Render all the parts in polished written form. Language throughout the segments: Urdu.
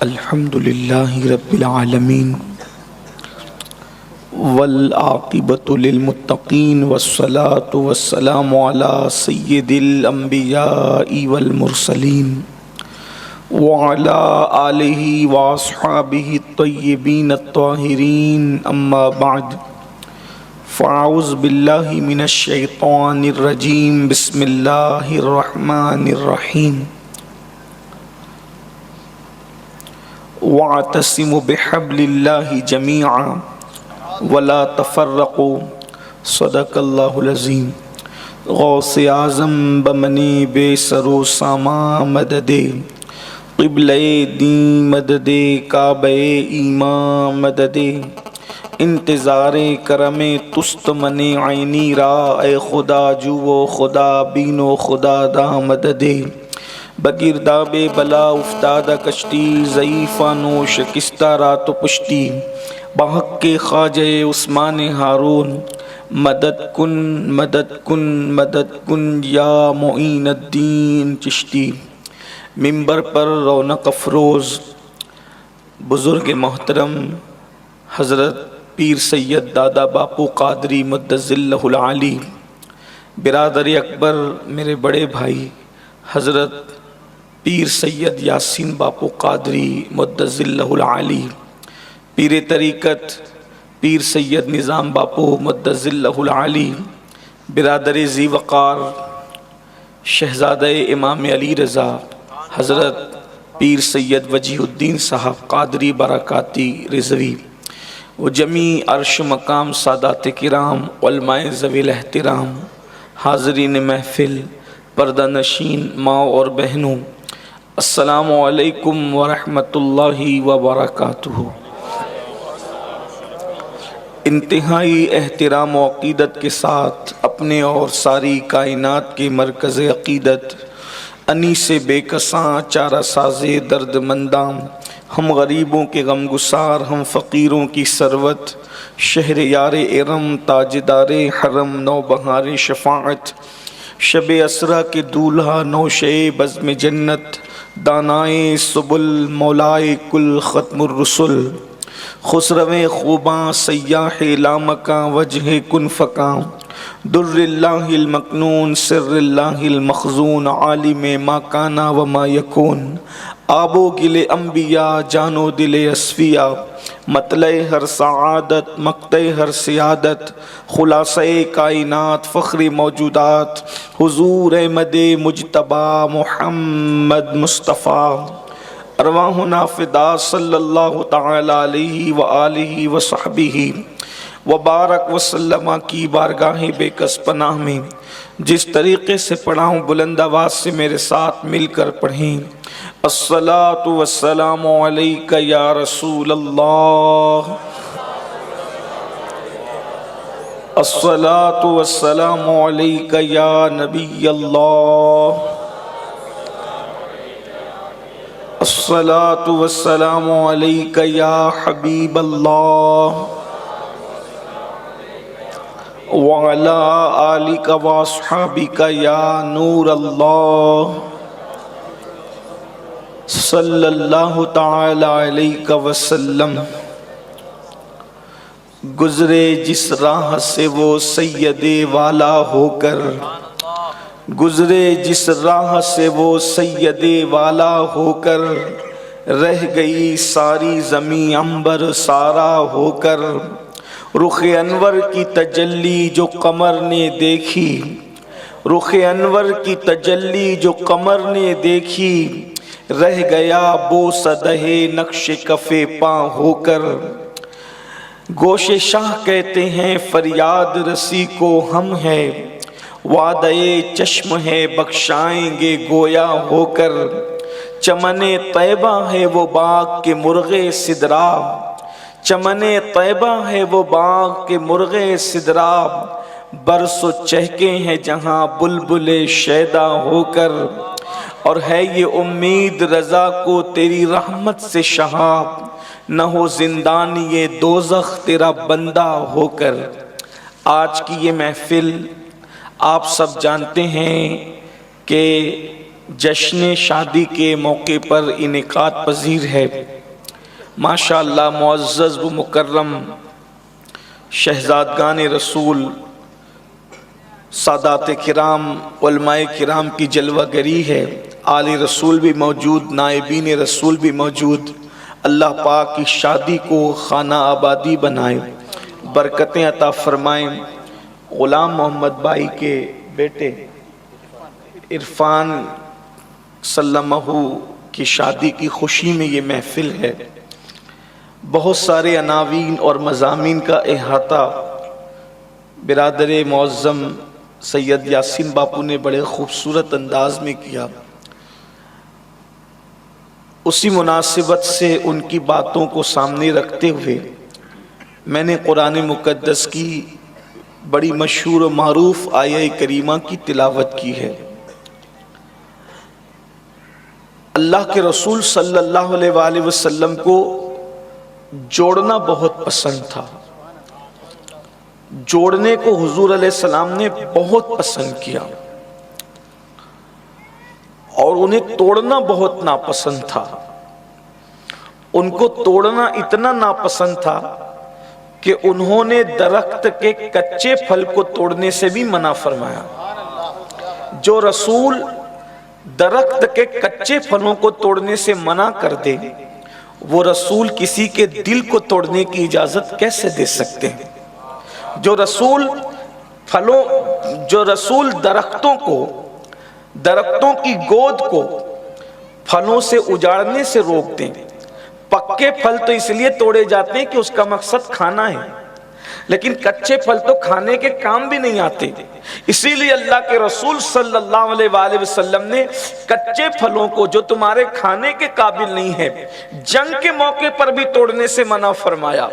الحمد للہ رب العالمین والعاقبۃ للمتقین والصلاة والسلام علی سید الانبیاء والمرسلین وعلی آلہ واصحابہ الطیبین الطاہرین اما بعد فاعوذ باللہ من الشیطان الرجیم بسم اللہ الرحمن الرحیم وَاعْتَصِمُوا بِحَبْلِ اللَّهِ جَمِيعًا وَلَا تَفَرَّقُوا صدق اللہ العظیم۔ غوث اعظم بمنِ بے سر و ساما مددِ قبلِ دین مددِ کعبہ ایمان مددِ انتظار کرم تست من عینی را اے خدا جو و خدا بین و خدا دا مددِ بگرداب بلا افتادہ کشتی ضعیفان و شکستہ رات و پشتی بحق کے خواجہ عثمان ہارون مدد کن مدد کن مدد کن یا معین الدین چشتی۔ ممبر پر رونق افروز بزرگ محترم حضرت پیر سید دادا باپو قادری مدظ اللہ العالی، برادر اکبر میرے بڑے بھائی حضرت پیر سید یاسین باپو قادری مدظ اللہ العالی، پیر طریقت پیر سید نظام باپو مدظ اللہ العالی، برادر ذی وقار شہزادہ امام علی رضا حضرت پیر سید وجیہ الدین صاحب قادری برکاتی رضوی و جمیع عرش مقام سادات کرام علماء ذوی الاحترام، حاضرین محفل، پردہ نشین ماں اور بہنوں، السلام علیکم ورحمۃ اللہ وبرکاتہ۔ انتہائی احترام و عقیدت کے ساتھ اپنے اور ساری کائنات کے مرکز عقیدت انیس بے کساں چارہ ساز درد منداں، ہم غریبوں کے غم گسار، ہم فقیروں کی ثروت، شہر یار ارم تاجدار حرم نوبہار شفاعت، شب اسرا کے دولہا نوشے بزم جنت، دانائے سبل مولائے کل ختم الرسل، خسرو خوباں سیاح لامکاں وجہ کن فکاں، در اللہ المکنون سر اللہ المخزون، عالم ما کانا وما یکون، آب و گل انبیاء جان و دل اصفیاء، مطلع ہر سعادت مقطع ہر سیادت، خلاصہ کائنات فخر موجودات، حضور احمد مجتبی محمد مصطفیٰ، ارواحنا فدا صلی اللہ تعالی علیہ وآلہ وصحبہ وبارک وسلم کی بارگاہ بے کس پناہ میں جس طریقے سے پڑھاؤں بلند آواز سے میرے ساتھ مل کر پڑھیں۔ الصلاۃ والسلام علیک یا رسول اللہ، الصلاۃ والسلام علیک یا نبی اللہ، الصلاۃ والسلام علیک یا حبیب اللہ، وعلی آلک واصحابک یا نور اللہ، صلی اللہ تعالی علیہ وسلم۔ گزرے جس راہ سے وہ سید والا ہو کر، گزرے جس راہ سے وہ سید والا ہو کر، رہ گئی ساری زمین عنبر سارا ہو کر، رخ انور کی تجلی جو قمر نے دیکھی، رخ انور کی تجلی جو قمر نے دیکھی، رہ گیا بوسدہ نقش کف پاں ہو کر، گوش شاہ کہتے ہیں فریاد رسی کو ہم ہے، وعدہ چشم ہے بخشائیں گے گویا ہو کر، چمن طیبہ ہے وہ باغ کے مرغ سدراب، چمن طیبہ ہے وہ باغ کے مرغ سدراب، برس و چہکے ہیں جہاں بلبل شیدا ہو کر، اور ہے یہ امید رضا کو تیری رحمت سے شہاب، نہ ہو زندانی دوزخ تیرا بندہ ہو کر۔ آج کی یہ محفل آپ سب جانتے ہیں کہ جشن شادی کے موقع پر انعقاد پذیر ہے۔ ماشاءاللہ معزز و مکرم شہزادگان رسول، سادات کرام، علماء کرام کی جلوہ گری ہے۔ آل رسول بھی موجود، نائبین رسول بھی موجود۔ اللہ پاک کی شادی کو خانہ آبادی بنائے، برکتیں عطا فرمائیں۔ غلام محمد بھائی کے بیٹے عرفان سلمہ کی شادی کی خوشی میں یہ محفل ہے۔ بہت سارے عناوین اور مضامین کا احاطہ برادر معظم سید یاسین باپو نے بڑے خوبصورت انداز میں کیا۔ اسی مناسبت سے ان کی باتوں کو سامنے رکھتے ہوئے میں نے قرآن مقدس کی بڑی مشہور و معروف آیہ کریمہ کی تلاوت کی ہے۔ اللہ کے رسول صلی اللہ علیہ وآلہ وسلم کو جوڑنا بہت پسند تھا۔ جوڑنے کو حضور علیہ السلام نے بہت پسند کیا، اور انہیں توڑنا بہت ناپسند تھا۔ ان کو توڑنا اتنا ناپسند تھا کہ انہوں نے درخت کے کچے پھل کو توڑنے سے بھی منع فرمایا۔ جو رسول درخت کے کچے پھلوں کو توڑنے سے منع کر دے، وہ رسول کسی کے دل کو توڑنے کی اجازت کیسے دے سکتے ہیں؟ جو رسول درختوں کی گود کو پھلوں سے اجاڑنے سے روک دیں۔ پکے پھل تو اس لیے توڑے جاتے ہیں کہ اس کا مقصد کھانا ہے، لیکن کچے پھل تو کھانے کے کام بھی نہیں آتے۔ اسی لیے اللہ کے رسول صلی اللہ علیہ وآلہ وسلم نے کچے پھلوں کو جو تمہارے کھانے کے قابل نہیں ہے، جنگ کے موقع پر بھی توڑنے سے منع فرمایا۔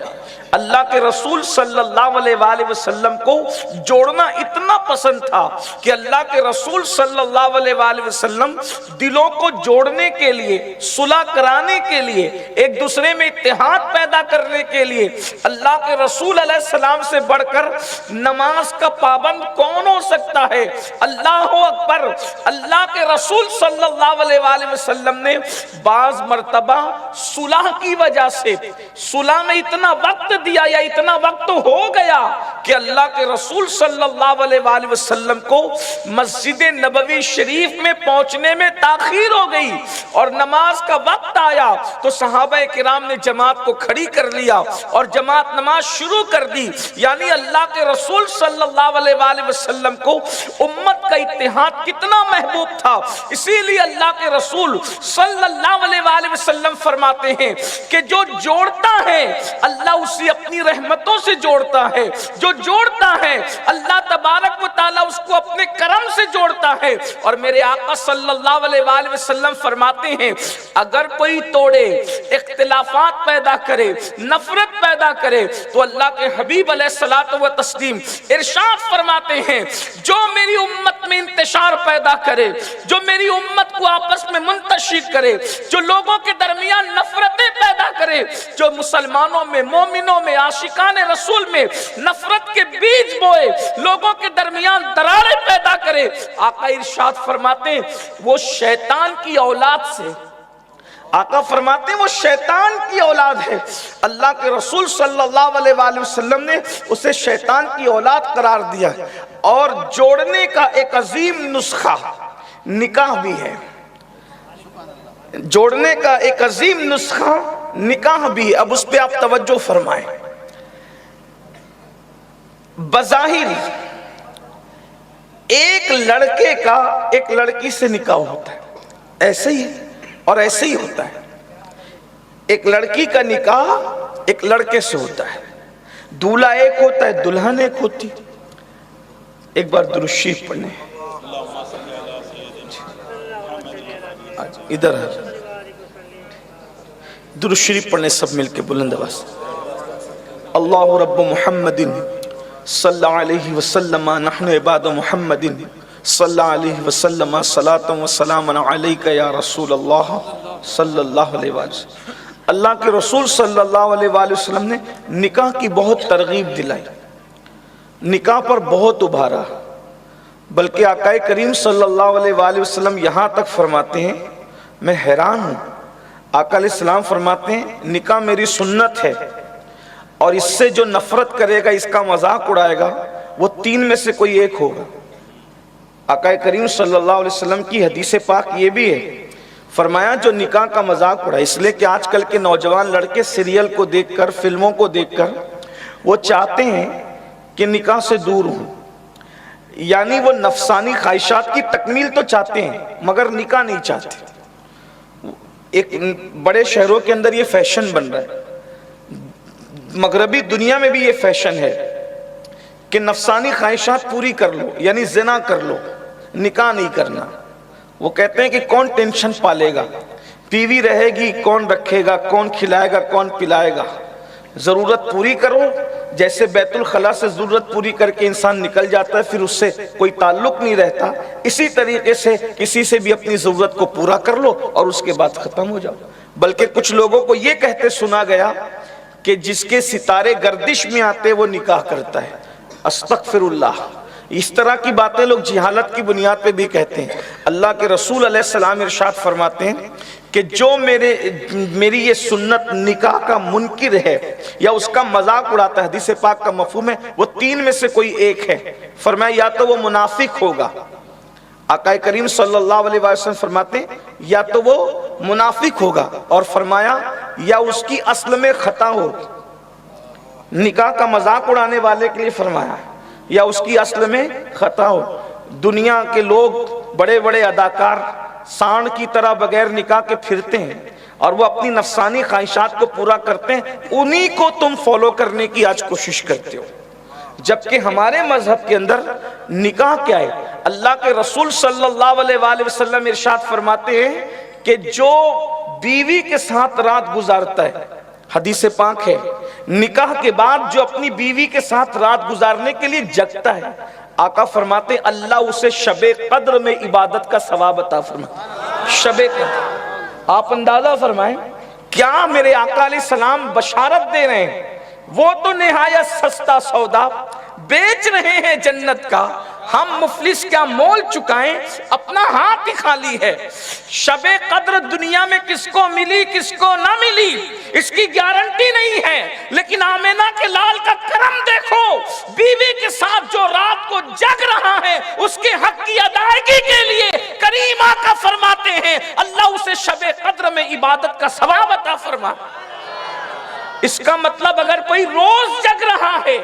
اللہ کے رسول صلی اللہ علیہ وآلہ وسلم کو جوڑنا اتنا پسند تھا کہ اللہ کے رسول صلی اللہ علیہ وآلہ وسلم دلوں کو جوڑنے کے لیے، صلح کرانے کے لیے، ایک دوسرے میں اتحاد پیدا کرنے کے لیے، اللہ کے رسول علیہ السلام سے بڑھ کر نماز کا پابند کون ہو سکتا ہے؟ اللہ اکبر۔ اللہ کے رسول صلی اللہ علیہ وآلہ وسلم نے بعض مرتبہ صلح کی وجہ سے صلح میں اتنا وقت دیا یا اتنا وقت ہو گیا کہ اللہ کے رسول صلی اللہ علیہ وآلہ وسلم کو مسجد نبوی شریف میں پہنچنے میں تاخیر ہو گئی، اور نماز کا وقت آیا تو صحابہ کرام نے جماعت کو کھڑی کر لیا اور جماعت نماز شروع کر دی۔ یعنی اللہ کے رسول صلی اللہ علیہ وآلہ وسلم کو امت کا اتحاد کتنا محبوب تھا۔ اسی لیے اللہ کے رسول صلی اللہ علیہ وآلہ وسلم فرماتے ہیں کہ جو جوڑتا ہے اللہ اسی اپنی رحمتوں سے جوڑتا ہے، جو جوڑتا ہے اللہ تبارک و تعالیٰ اس کو اپنے کرم سے جوڑتا ہے۔ اور میرے آقا صلی اللہ علیہ وآلہ وسلم فرماتے ہیں اگر کوئی توڑے، اختلافات پیدا کرے، نفرت پیدا کرے، تو اللہ کے حبیب علیہ الصلوۃ والتسلیم ارشاد فرماتے ہیں جو میری امت میں انتشار پیدا کرے، جو میری امت کو آپس میں منتشر کرے، جو لوگوں کے درمیان نفرتیں پیدا کرے، جو مسلمانوں میں، مومنوں میں، عاشقان رسول میں نفرت کے بیج بوئے، لوگوں کے درمیان دراریں پیدا کرے، آقا ارشاد فرماتے ہیں وہ شیطان کی اولاد سے، آقا فرماتے ہیں وہ شیطان کی اولاد ہے۔ اللہ کے رسول صلی اللہ علیہ وآلہ وسلم نے اسے شیطان کی اولاد قرار دیا۔ اور جوڑنے کا ایک عظیم نسخہ نکاح بھی ہے، جوڑنے کا ایک عظیم نسخہ نکاح بھی ہے۔ اب اس پہ آپ توجہ فرمائیں۔ بظاہر ایک لڑکے کا ایک لڑکی سے نکاح ہوتا ہے، ایسے ہی اور ایسے ہی ہوتا ہے۔ ایک لڑکی کا نکاح ایک لڑکے سے ہوتا ہے، دولہا ایک ہوتا ہے، دلہن ایک ہوتی۔ ایک بار درود شریف پڑھنے، ادھر درود شریف پڑھنے سب مل کے بلند آواز۔ اللہ رب محمد صلی اللہ علیہ وسلم نحن عباد محمد صلی اللہ علیہ وسلم صلاۃ و سلام علیک یا رسول اللہ صلی اللہ علیہ وسلم۔ اللہ کے رسول صلی اللہ علیہ وآلہ وسلم نے نکاح کی بہت ترغیب دلائی، نکاح پر بہت ابھارا، بلکہ آقا کریم صلی اللہ علیہ وآلہ وسلم یہاں تک فرماتے ہیں، میں حیران ہوں، آقا علیہ السلام فرماتے ہیں نکاح میری سنت ہے، اور اس سے جو نفرت کرے گا، اس کا مذاق اڑائے گا، وہ تین میں سے کوئی ایک ہوگا۔ آقا کریم صلی اللہ علیہ وسلم کی حدیث پاک یہ بھی ہے، فرمایا جو نکاح کا مذاق اڑائے، اس لیے کہ آج کل کے نوجوان لڑکے سیریل کو دیکھ کر، فلموں کو دیکھ کر وہ چاہتے ہیں کہ نکاح سے دور ہوں، یعنی وہ نفسانی خواہشات کی تکمیل تو چاہتے ہیں مگر نکاح نہیں چاہتے۔ ایک بڑے شہروں کے اندر یہ فیشن بن رہا ہے، مغربی دنیا میں بھی یہ فیشن ہے کہ نفسانی خواہشات پوری کر لو، یعنی زنا کر لو، نکاح نہیں کرنا۔ وہ کہتے ہیں کہ کون ٹینشن پالے گا، بیوی رہے گی کون رکھے گا، کون کھلائے گا، کون پلائے گا، ضرورت پوری کرو۔ جیسے بیت الخلا سے ضرورت پوری کر کے انسان نکل جاتا ہے، پھر اس سے کوئی تعلق نہیں رہتا، اسی طریقے سے کسی سے بھی اپنی ضرورت کو پورا کر لو اور اس کے بعد ختم ہو جاؤ۔ بلکہ کچھ لوگوں کو یہ کہتے سنا گیا کہ جس کے ستارے گردش میں آتے وہ نکاح کرتا ہے۔ استغفر اللہ، اس طرح کی باتیں لوگ جہالت کی بنیاد پہ بھی کہتے ہیں۔ اللہ کے رسول علیہ السلام ارشاد فرماتے ہیں کہ جو میری یہ سنت نکاح کا منکر ہے یا اس کا مذاق اڑاتا ہے، حدیث پاک کا مفہوم ہے وہ تین میں سے کوئی ایک ہے۔ فرمایا یا تو وہ منافق ہوگا، آقا کریم صلی اللہ علیہ وسلم فرماتے ہیں یا تو وہ منافق ہوگا، اور فرمایا یا اس کی اصل میں خطا ہو۔ نکاح کا مذاق اڑانے والے کے لیے فرمایا یا اس کی اصل میں خطا ہو۔ دنیا کے لوگ بڑے بڑے اداکار سانڈ کی طرح بغیر نکاح کے پھرتے ہیں اور وہ اپنی نفسانی خواہشات کو پورا کرتے ہیں، انہی کو تم فالو کرنے کی آج کوشش کرتے ہو۔ جبکہ ہمارے مذہب کے اندر نکاح کیا ہے؟ اللہ کے رسول صلی اللہ علیہ وآلہ وسلم ارشاد فرماتے ہیں کہ جو بیوی کے ساتھ رات گزارتا ہے، حدیث پاک ہے، نکاح کے بعد جو اپنی بیوی کے ساتھ رات گزارنے کے لیے جگتا ہے، آقا فرماتے اللہ اسے شب قدر میں عبادت کا ثواب عطا فرماتے۔ شب قدر، آپ اندازہ فرمائیں کیا میرے آقا علیہ السلام بشارت دے رہے ہیں، وہ تو نہایت سستا سودا بیچ رہے ہیں جنت کا، ہم مفلس کیا مول چکائیں، اپنا ہاتھ ہی خالی ہے۔ شب قدر دنیا میں کس کو ملی کس کو نہ ملی اس کی گارنٹی نہیں ہے، لیکن آمینہ کے لال کا کرم دیکھو، بیوی کے ساتھ جو رات کو جگ رہا ہے اس کے حق کی ادائیگی کے لیے کریم آقا فرماتے ہیں اللہ اسے شب قدر میں عبادت کا ثواب عطا فرما۔ اس کا مطلب اگر کوئی روز جگ رہا ہے،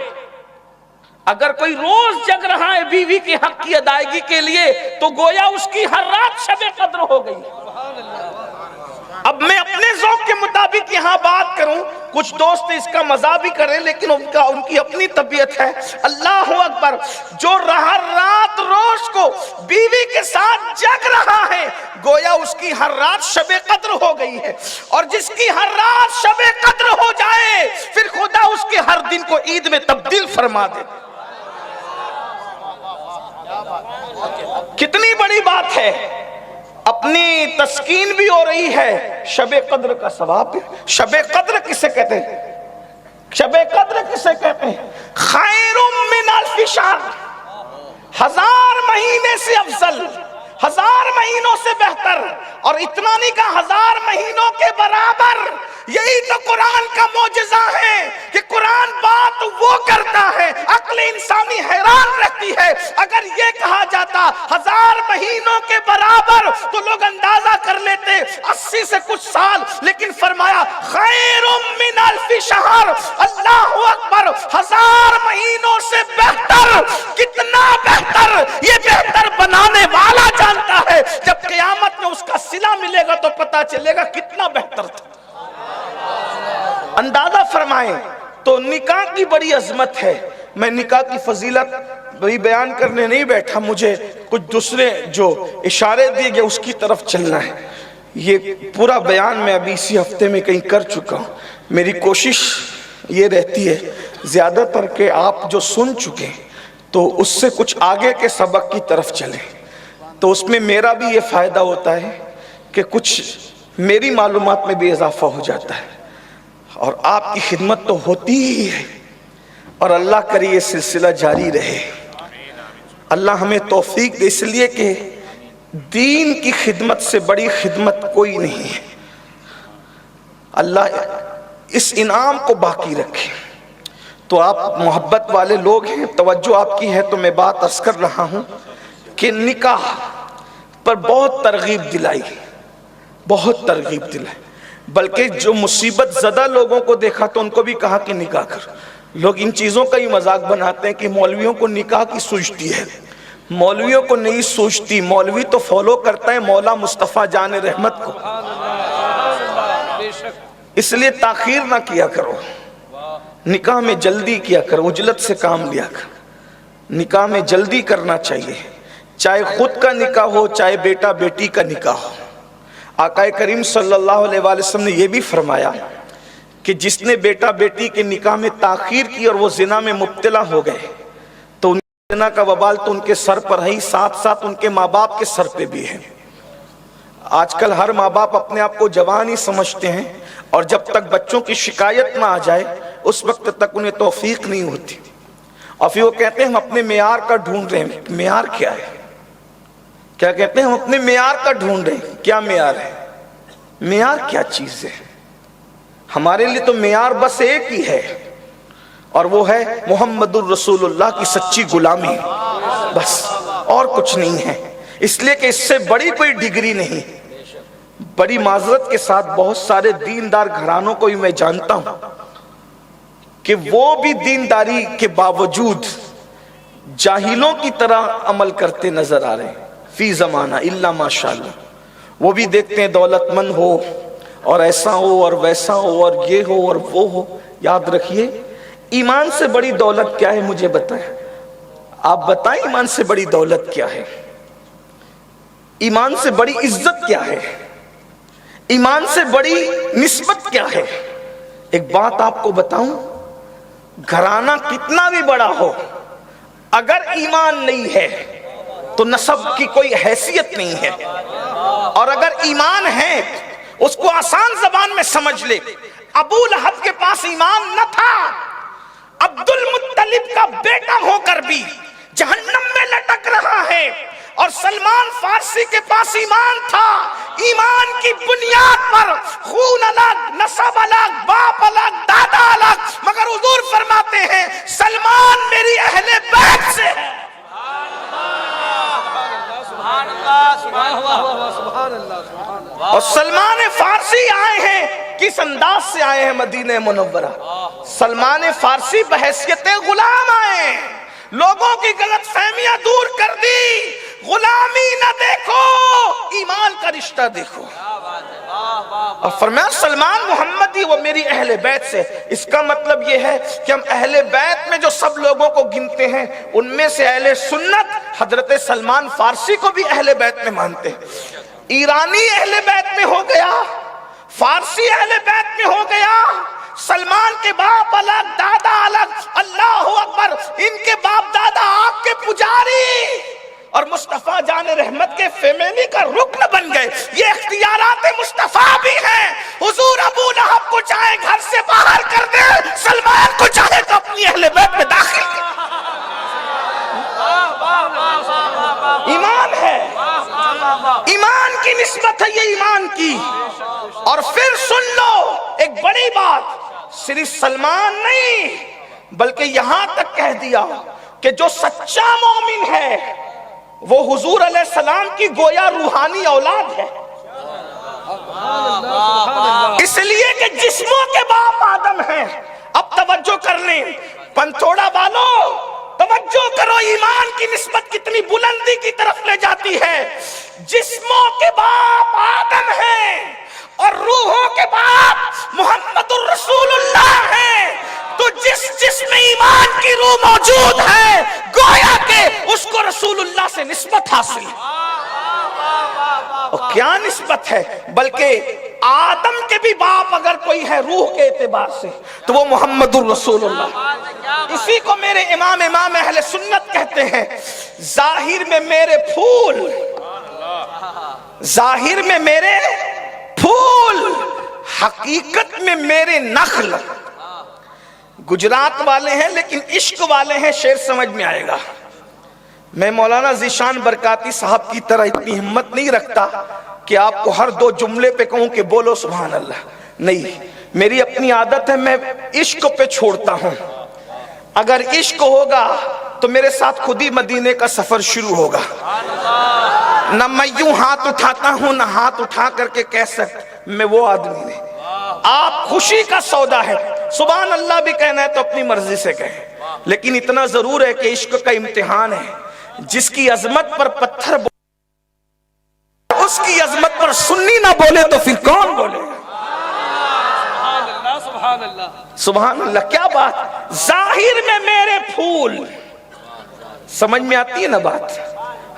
اگر کوئی روز جگ رہا ہے بیوی کے حق کی ادائیگی کے لیے، تو گویا اس کی ہر رات شب قدر ہو گئی۔ اب میں اپنے ذوق کے مطابق یہاں بات کروں، کچھ دوست اس کا مزاح بھی کریں لیکن ان کی اپنی طبیعت ہے۔ اللہ اکبر، جو ہر رات روز کو بیوی کے ساتھ جگ رہا ہے گویا اس کی ہر رات شب قدر ہو گئی ہے، اور جس کی ہر رات شب قدر ہو جائے پھر خدا اس کے ہر دن کو عید میں تبدیل فرما دے۔ کتنی بڑی بات ہے، اپنی تسکین بھی ہو رہی ہے، شب قدر کا ثواب ہے۔ شب قدر کسے کہتے ہیں؟ شب قدر کسے کہتے ہیں؟ خیر من الف شہر، 1000 مہینے سے افضل، 1000 مہینوں سے بہتر، اور اتنا نہیں کہا 1000 مہینوں کے برابر۔ یہی تو قرآن کا معجزہ ہے کہ قرآن بات وہ کرتا ہے عقل انسانی حیران رہتی ہے۔ اگر یہ کہا جاتا 1000 مہینوں کے برابر تو لوگ اندازہ کر لیتے 80 سے کچھ سال، لیکن فرمایا خیر من الف شہر، اللہ اکبر، 1000 مہینوں سے بہتر۔ کتنا بہتر؟ یہ بہتر بنانے والا جانتا ہے، جب قیامت میں اس کا صلہ ملے گا تو پتہ چلے گا کتنا بہتر تھا۔ اندازہ فرمائیں، تو نکاح کی بڑی عظمت ہے۔ میں نکاح کی فضیلت بھی بیان کرنے نہیں بیٹھا، مجھے کچھ دوسرے جو اشارے دیے گئے اس کی طرف چلنا ہے۔ یہ پورا بیان میں ابھی اسی ہفتے میں کہیں کر چکا ہوں۔ میری کوشش یہ رہتی ہے زیادہ تر کہ آپ جو سن چکے تو اس سے کچھ آگے کے سبق کی طرف چلیں، تو اس میں میرا بھی یہ فائدہ ہوتا ہے کہ کچھ میری معلومات میں بھی اضافہ ہو جاتا ہے، اور آپ کی خدمت تو ہوتی ہی ہے، اور اللہ کرے یہ سلسلہ جاری رہے۔ اللہ ہمیں توفیق دے، اس لیے کہ دین کی خدمت سے بڑی خدمت کوئی نہیں ہے۔ اللہ اس انعام کو باقی رکھے۔ تو آپ محبت والے لوگ ہیں، توجہ آپ کی ہے تو میں بات عرض کر رہا ہوں کہ نکاح پر بہت ترغیب دلائی، بہت ترغیب دلائی، بلکہ جو مصیبت زدہ لوگوں کو دیکھا تو ان کو بھی کہا کہ نکاح کر۔ لوگ ان چیزوں کا ہی مذاق بناتے ہیں کہ مولویوں کو نکاح کی سوچتی ہے، مولویوں کو نہیں سوچتی، مولوی تو فالو کرتا ہے مولا مصطفیٰ جان رحمت کو، اس لیے تاخیر نہ کیا کرو، نکاح میں جلدی کیا کرو، عجلت سے کام لیا کرو، نکاح میں جلدی کرنا چاہیے، چاہے خود کا نکاح ہو چاہے بیٹا بیٹی کا نکاح ہو۔ آقا کریم صلی اللہ علیہ وآلہ وسلم نے یہ بھی فرمایا کہ جس نے بیٹا بیٹی کے نکاح میں تاخیر کی اور وہ زنا میں مبتلا ہو گئے تو ان زنا کا وبال تو ان کے سر پر ہے، ساتھ ساتھ ان کے ماں باپ کے سر پہ بھی ہے۔ آج کل ہر ماں باپ اپنے آپ کو جوان ہی سمجھتے ہیں، اور جب تک بچوں کی شکایت نہ آ جائے اس وقت تک انہیں توفیق نہیں ہوتی، اور پھر وہ کہتے ہیں ہم اپنے معیار کا ڈھونڈ رہے ہیں۔ معیار کیا ہے؟ کیا کہتے ہیں؟ ہم اپنے معیار کا ڈھونڈ رہے ہیں۔ کیا معیار ہے؟ معیار کیا چیز ہے؟ ہمارے لیے تو معیار بس ایک ہی ہے، اور وہ ہے محمد الرسول اللہ کی سچی غلامی، بس اور کچھ نہیں ہے۔ اس لیے کہ اس سے بڑی کوئی ڈگری نہیں۔ بڑی معذرت کے ساتھ بہت سارے دیندار گھرانوں کو ہی میں جانتا ہوں کہ وہ بھی دینداری کے باوجود جاہلوں کی طرح عمل کرتے نظر آ رہے ہیں فی زمانہ الا ماشاءاللہ۔ وہ بھی دیکھتے ہیں دولت مند ہو اور ایسا ہو اور ویسا ہو اور یہ ہو اور وہ ہو۔ یاد رکھیے ایمان سے بڑی دولت کیا ہے؟ مجھے بتائیں، آپ بتائیں ایمان سے بڑی دولت کیا ہے؟ ایمان سے بڑی عزت کیا ہے؟ ایمان سے بڑی نسبت کیا ہے؟ ایک بات آپ کو بتاؤں، گھرانہ کتنا بھی بڑا ہو اگر ایمان نہیں ہے تو نسب کی کوئی حیثیت نہیں ہے، اور اگر ایمان ہے اس کو آسان زبان میں سمجھ لے۔ ابو لہب کے پاس ایمان نہ تھا، عبد المطلب کا بیٹا ہو کر بھی جہنم میں لٹک رہا ہے، اور سلمان فارسی کے پاس ایمان تھا، ایمان کی بنیاد پر خون الگ، نسب الگ، باپ الگ، دادا الگ، مگر حضور فرماتے ہیں سلمان میری اہل بیت سے ہے۔ اور سلمان فارسی آئے ہیں، کس انداز سے آئے ہیں مدینہ منورہ؟ سلمان فارسی بحیثیت غلام آئے ہیں، لوگوں کی غلط فہمیاں دور کر دی۔ غلامی نہ دیکھو، ایمان کا رشتہ دیکھو۔ اور فرمایا سلمان محمدی وہ میری اہل بیت سے۔ اس کا مطلب یہ ہے کہ ہم اہل بیت میں جو سب لوگوں کو گنتے ہیں ان میں سے اہل سنت حضرت سلمان فارسی کو بھی اہل بیت میں مانتے ہیں۔ ایرانی اہل بیت میں ہو گیا، فارسی اہل بیت میں ہو گیا، سلمان کے باپ الگ، دادا الگ، اللہ اکبر، ان کے باپ دادا آپ کے پجاری اور مصطفیٰ جان رحمت کے فیملی کا رکن بن گئے۔ یہ اختیارات مصطفیٰ بھی ہیں۔ حضور ابو لہب کو چاہے گھر سے باہر کر دے، سلمان کو چاہے تو اپنی اہل بیت میں داخل کر دے۔ ایمان ہے، ایمان کی نسبت ہے یہ، ایمان کی۔ اور پھر سن لو ایک بڑی بات، صرف سلمان نہیں بلکہ یہاں تک کہہ دیا کہ جو سچا مومن ہے وہ حضور علیہ السلام کی گویا روحانی اولاد ہے، اس لیے کہ جسموں کے باپ آدم ہیں۔ اب توجہ کر لیں پنتھوڑا والوں، توجہ کرو، ایمان کی نسبت کتنی بلندی کی طرف لے جاتی ہے۔ جسموں کے باپ آدم ہیں اور روحوں کے باپ محمد الرسول اللہ ہیں، تو جس جسم میں ایمان کی روح موجود ہے گویا کہ اس کو رسول اللہ سے نسبت حاصل ہے۔ اور کیا نسبت ہے؟ بلکہ آدم کے بھی باپ اگر کوئی ہے روح کے اعتبار سے تو وہ محمد الرسول اللہ۔ اسی کو میرے امام اہل سنت کہتے ہیں، ظاہر میں میرے پھول، ظاہر میں میرے پھول، حقیقت میں میرے نخل۔ گجرات والے ہیں لیکن عشق والے ہیں، شعر سمجھ میں آئے گا۔ میں مولانا ذیشان برکاتی صاحب کی طرح اتنی ہمت نہیں رکھتا کہ آپ کو ہر 2 جملے پہ کہوں کہ بولو سبحان اللہ، نہیں، میری اپنی عادت ہے، میں عشق پہ چھوڑتا ہوں۔ اگر عشق ہوگا تو میرے ساتھ خود ہی مدینے کا سفر شروع ہوگا، نہ میں یوں ہاتھ اٹھاتا ہوں نہ ہاتھ اٹھا کر کے کہہ سکتا میں وہ آدمی نہیں۔ آپ خوشی کا سودا ہے، سبحان اللہ بھی کہنا ہے تو اپنی مرضی سے کہیں، لیکن اتنا ضرور ہے کہ عشق کا امتحان ہے، جس کی عظمت پر پتھر اس کی عظمت پر سنی نہ بولے تو پھر کون بولے گا؟ سبحان اللہ، سبحان اللہ، کیا بات! ظاہر میں میرے پھول، سمجھ میں آتی ہے نا بات؟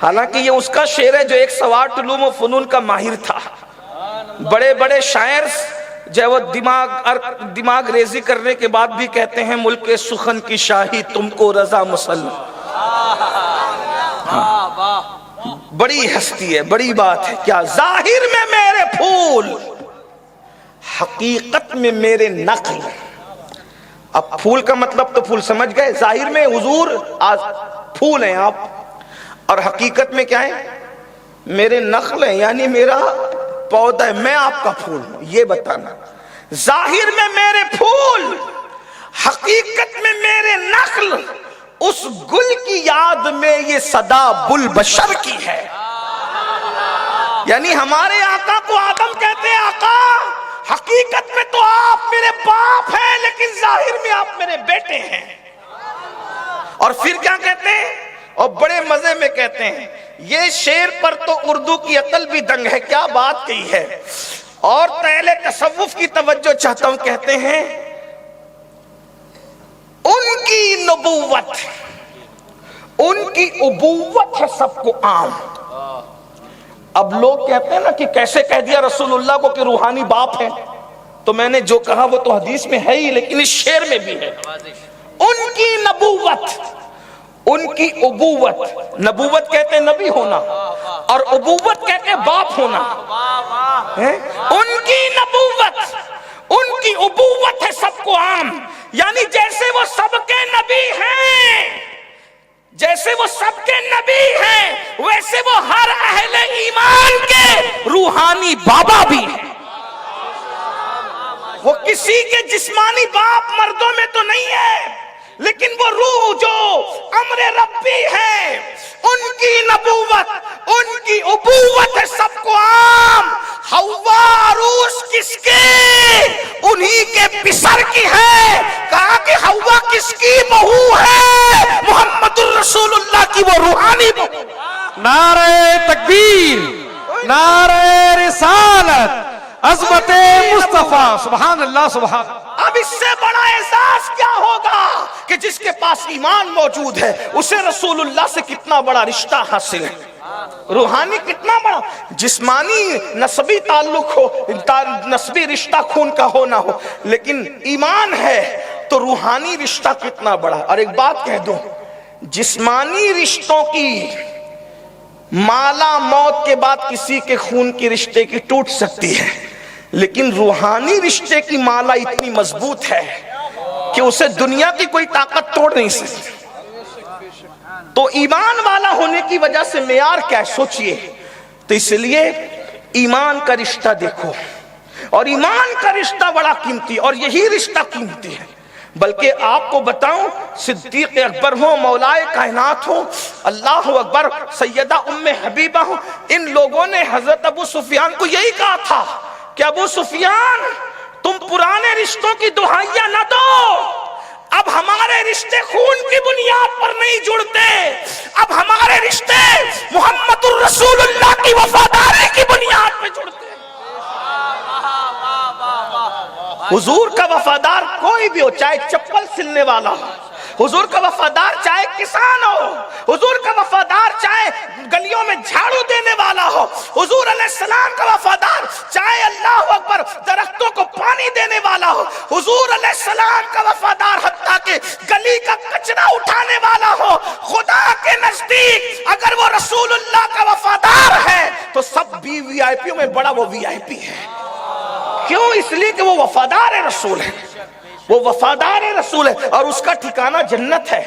حالانکہ یہ اس کا شعر ہے جو ایک سوار علوم و فنون کا ماہر تھا۔ بڑے بڑے شاعر جو وہ دماغ ریزی کرنے کے بعد بھی کہتے ہیں ملک سخن کی شاہی تم کو رضا مسلم۔ بڑی ہستی ہے، بڑی بات ہے، کیا ظاہر میں میرے پھول، حقیقت میں میرے نقل۔ اب پھول کا مطلب تو پھول سمجھ گئے، ظاہر میں حضور آج پھول ہیں آپ، اور حقیقت میں کیا ہے؟ میرے نخل ہیں، یعنی میرا پودا ہے، میں آپ کا پھول ہوں، یہ بتانا۔ ظاہر میں میرے پھول، حقیقت میں میرے نخل، اس گل کی یاد میں یہ صدا بل بشر کی ہے۔ یعنی ہمارے آقا کو آدم کہتے ہیں، آقا حقیقت میں تو آپ میرے باپ ہیں لیکن ظاہر میں آپ میرے بیٹے ہیں۔ اور پھر کیا کہتے ہیں؟ اور بڑے مزے میں کہتے ہیں، یہ شعر پر تو اردو کی عقل بھی دنگ ہے، کیا بات کہی ہے۔ اور پہلے تصوف کی توجہ چاہتا ہوں، کہتے ہیں ان کی نبوت، ان کی ابوت ہے سب کو عام۔ اب لوگ کہتے ہیں نا کہ کیسے کہہ دیا رسول اللہ کو کہ روحانی باپ ہے، تو میں نے جو کہا وہ تو حدیث میں ہے ہی، لیکن اس شعر میں بھی ہے۔ ان کی نبوت، ان کی ابوت، نبوت کہتے ہیں نبی ہونا، اور ابوت کہتے ہیں باپ ہونا۔ ان کی نبوت، ان کی ابوت ہے سب کو عام، یعنی جیسے وہ سب کے نبی ہیں، جیسے وہ سب کے نبی ہیں، ویسے وہ ہر اہل ایمان کے روحانی بابا بھی ہیں۔ وہ کسی کے جسمانی باپ مردوں میں تو نہیں ہے، لیکن وہ روح جو امر ربی ہے، ان کی نبوت، ان کی ابوت ہے سب کو عام۔ حوا عروس کس کے؟ انہی کے پسر کی ہے۔ کہا کہ حوا کس کی بہو ہے؟ محمد الرسول اللہ کی وہ روحانی بہو۔ نعرہ تکبیر، نعرہ رسالت، عظمت مصطفیٰ، سبحان اللہ، سبحان اللہ۔ اب اس سے بڑا احساس کیا ہوگا کہ جس کے پاس ایمان موجود ہے اسے رسول اللہ سے کتنا بڑا رشتہ حاصل ہے، روحانی کتنا بڑا۔ جسمانی نسبی تعلق ہو، نسبی رشتہ خون کا ہو نہ ہو، لیکن ایمان ہے تو روحانی رشتہ کتنا بڑا۔ اور ایک بات کہہ دوں، جسمانی رشتوں کی مالا موت کے بعد کسی کے خون کی رشتے کی ٹوٹ سکتی ہے، لیکن روحانی رشتے کی مالا اتنی مضبوط ہے کہ اسے دنیا کی کوئی طاقت توڑ نہیں سکتی۔ تو ایمان والا ہونے کی وجہ سے معیار کیا ہے سوچئے۔ تو اس لیے ایمان کا رشتہ دیکھو، اور ایمان کا رشتہ بڑا قیمتی، اور یہی رشتہ قیمتی ہے۔ بلکہ آپ کو بتاؤں، صدیق اکبر ہو، مولائے کائنات ہو، اللہ اکبر، سیدہ ام حبیبہ ہو، ان لوگوں نے حضرت ابو سفیان کو یہی کہا تھا کہ ابو سفیان تم پرانے رشتوں کی دہائیاں نہ دو، اب ہمارے رشتے خون کی بنیاد پر نہیں جڑتے، اب ہمارے رشتے محمد الرسول اللہ کی وفاداری کی بنیاد پہ جڑتے ہیں۔ حضور کا وفادار کوئی بھی ہو، چاہے چپل سلنے والا ہو، حضور کا وفادار چاہے کسان ہو، حضور کا وفادار چاہے گلیوں میں جھاڑو دینے والا ہو، حضور علیہ السلام کا وفادار چاہے اللہ اکبر درختوں کو پانی دینے والا ہو، حضور علیہ السلام کا وفادار حتیٰ کہ گلی کا کچرا اٹھانے والا ہو، خدا کے نزدیک اگر وہ رسول اللہ کا وفادار ہے تو سب بھی وی آئی پیوں میں بڑا وہ وی آئی پی ہے۔ کیوں؟ اس لیے کہ وہ وفادار رسول ہے، وہ وفادار رسول ہے، اور اس کا ٹھکانہ جنت ہے۔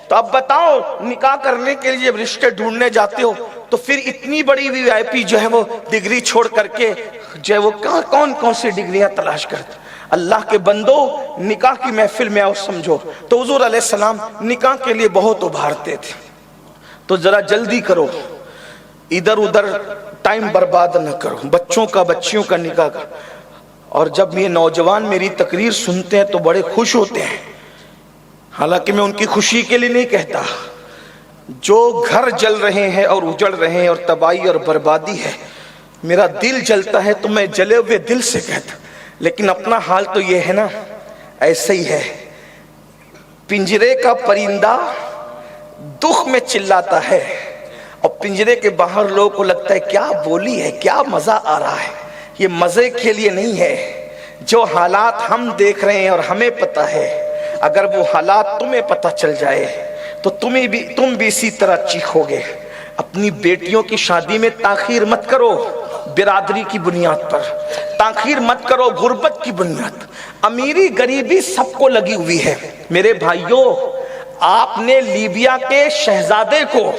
تو اب بتاؤ نکاح کرنے کے لیے جب رشتے ڈھونڈنے جاتے ہو تو پھر اتنی بڑی وی آئی پی جو ہے وہ ڈگری چھوڑ کر کے جو ہے وہ کون کون سی ڈگریاں تلاش کرتے. اللہ کے بندو نکاح کی محفل میں آؤ سمجھو. تو حضور علیہ السلام نکاح کے لیے بہت ابھارتے تھے. تو ذرا جلدی کرو, ادھر ادھر ٹائم برباد نہ کرو, بچیوں کا نکاح کر. اور جب یہ نوجوان میری تقریر سنتے ہیں تو بڑے خوش ہوتے ہیں. حالانکہ میں ان کی خوشی کے لیے نہیں کہتا. جو گھر جل رہے ہیں اور اجڑ رہے ہیں اور تباہی اور بربادی ہے, میرا دل جلتا ہے تو میں جلے ہوئے دل سے کہتا. لیکن اپنا حال تو یہ ہے نا, ایسے ہی ہے. پنجرے کا پرندہ دکھ میں چلاتا ہے اور پنجرے کے باہر لوگوں کو لگتا ہے کیا بولی ہے, کیا مزہ آ رہا ہے. یہ مزے کے لیے نہیں ہے. جو حالات ہم دیکھ رہے ہیں اور ہمیں پتہ ہے, اگر وہ حالات تمہیں پتہ چل جائے تو تم بھی اسی طرح چیخو گے. اپنی بیٹیوں کی شادی میں تاخیر مت کرو, برادری کی بنیاد پر تاخیر مت کرو, غربت کی بنیاد. امیری غریبی سب کو لگی ہوئی ہے. میرے بھائیوں, آپ نے لیبیا کے شہزادے کو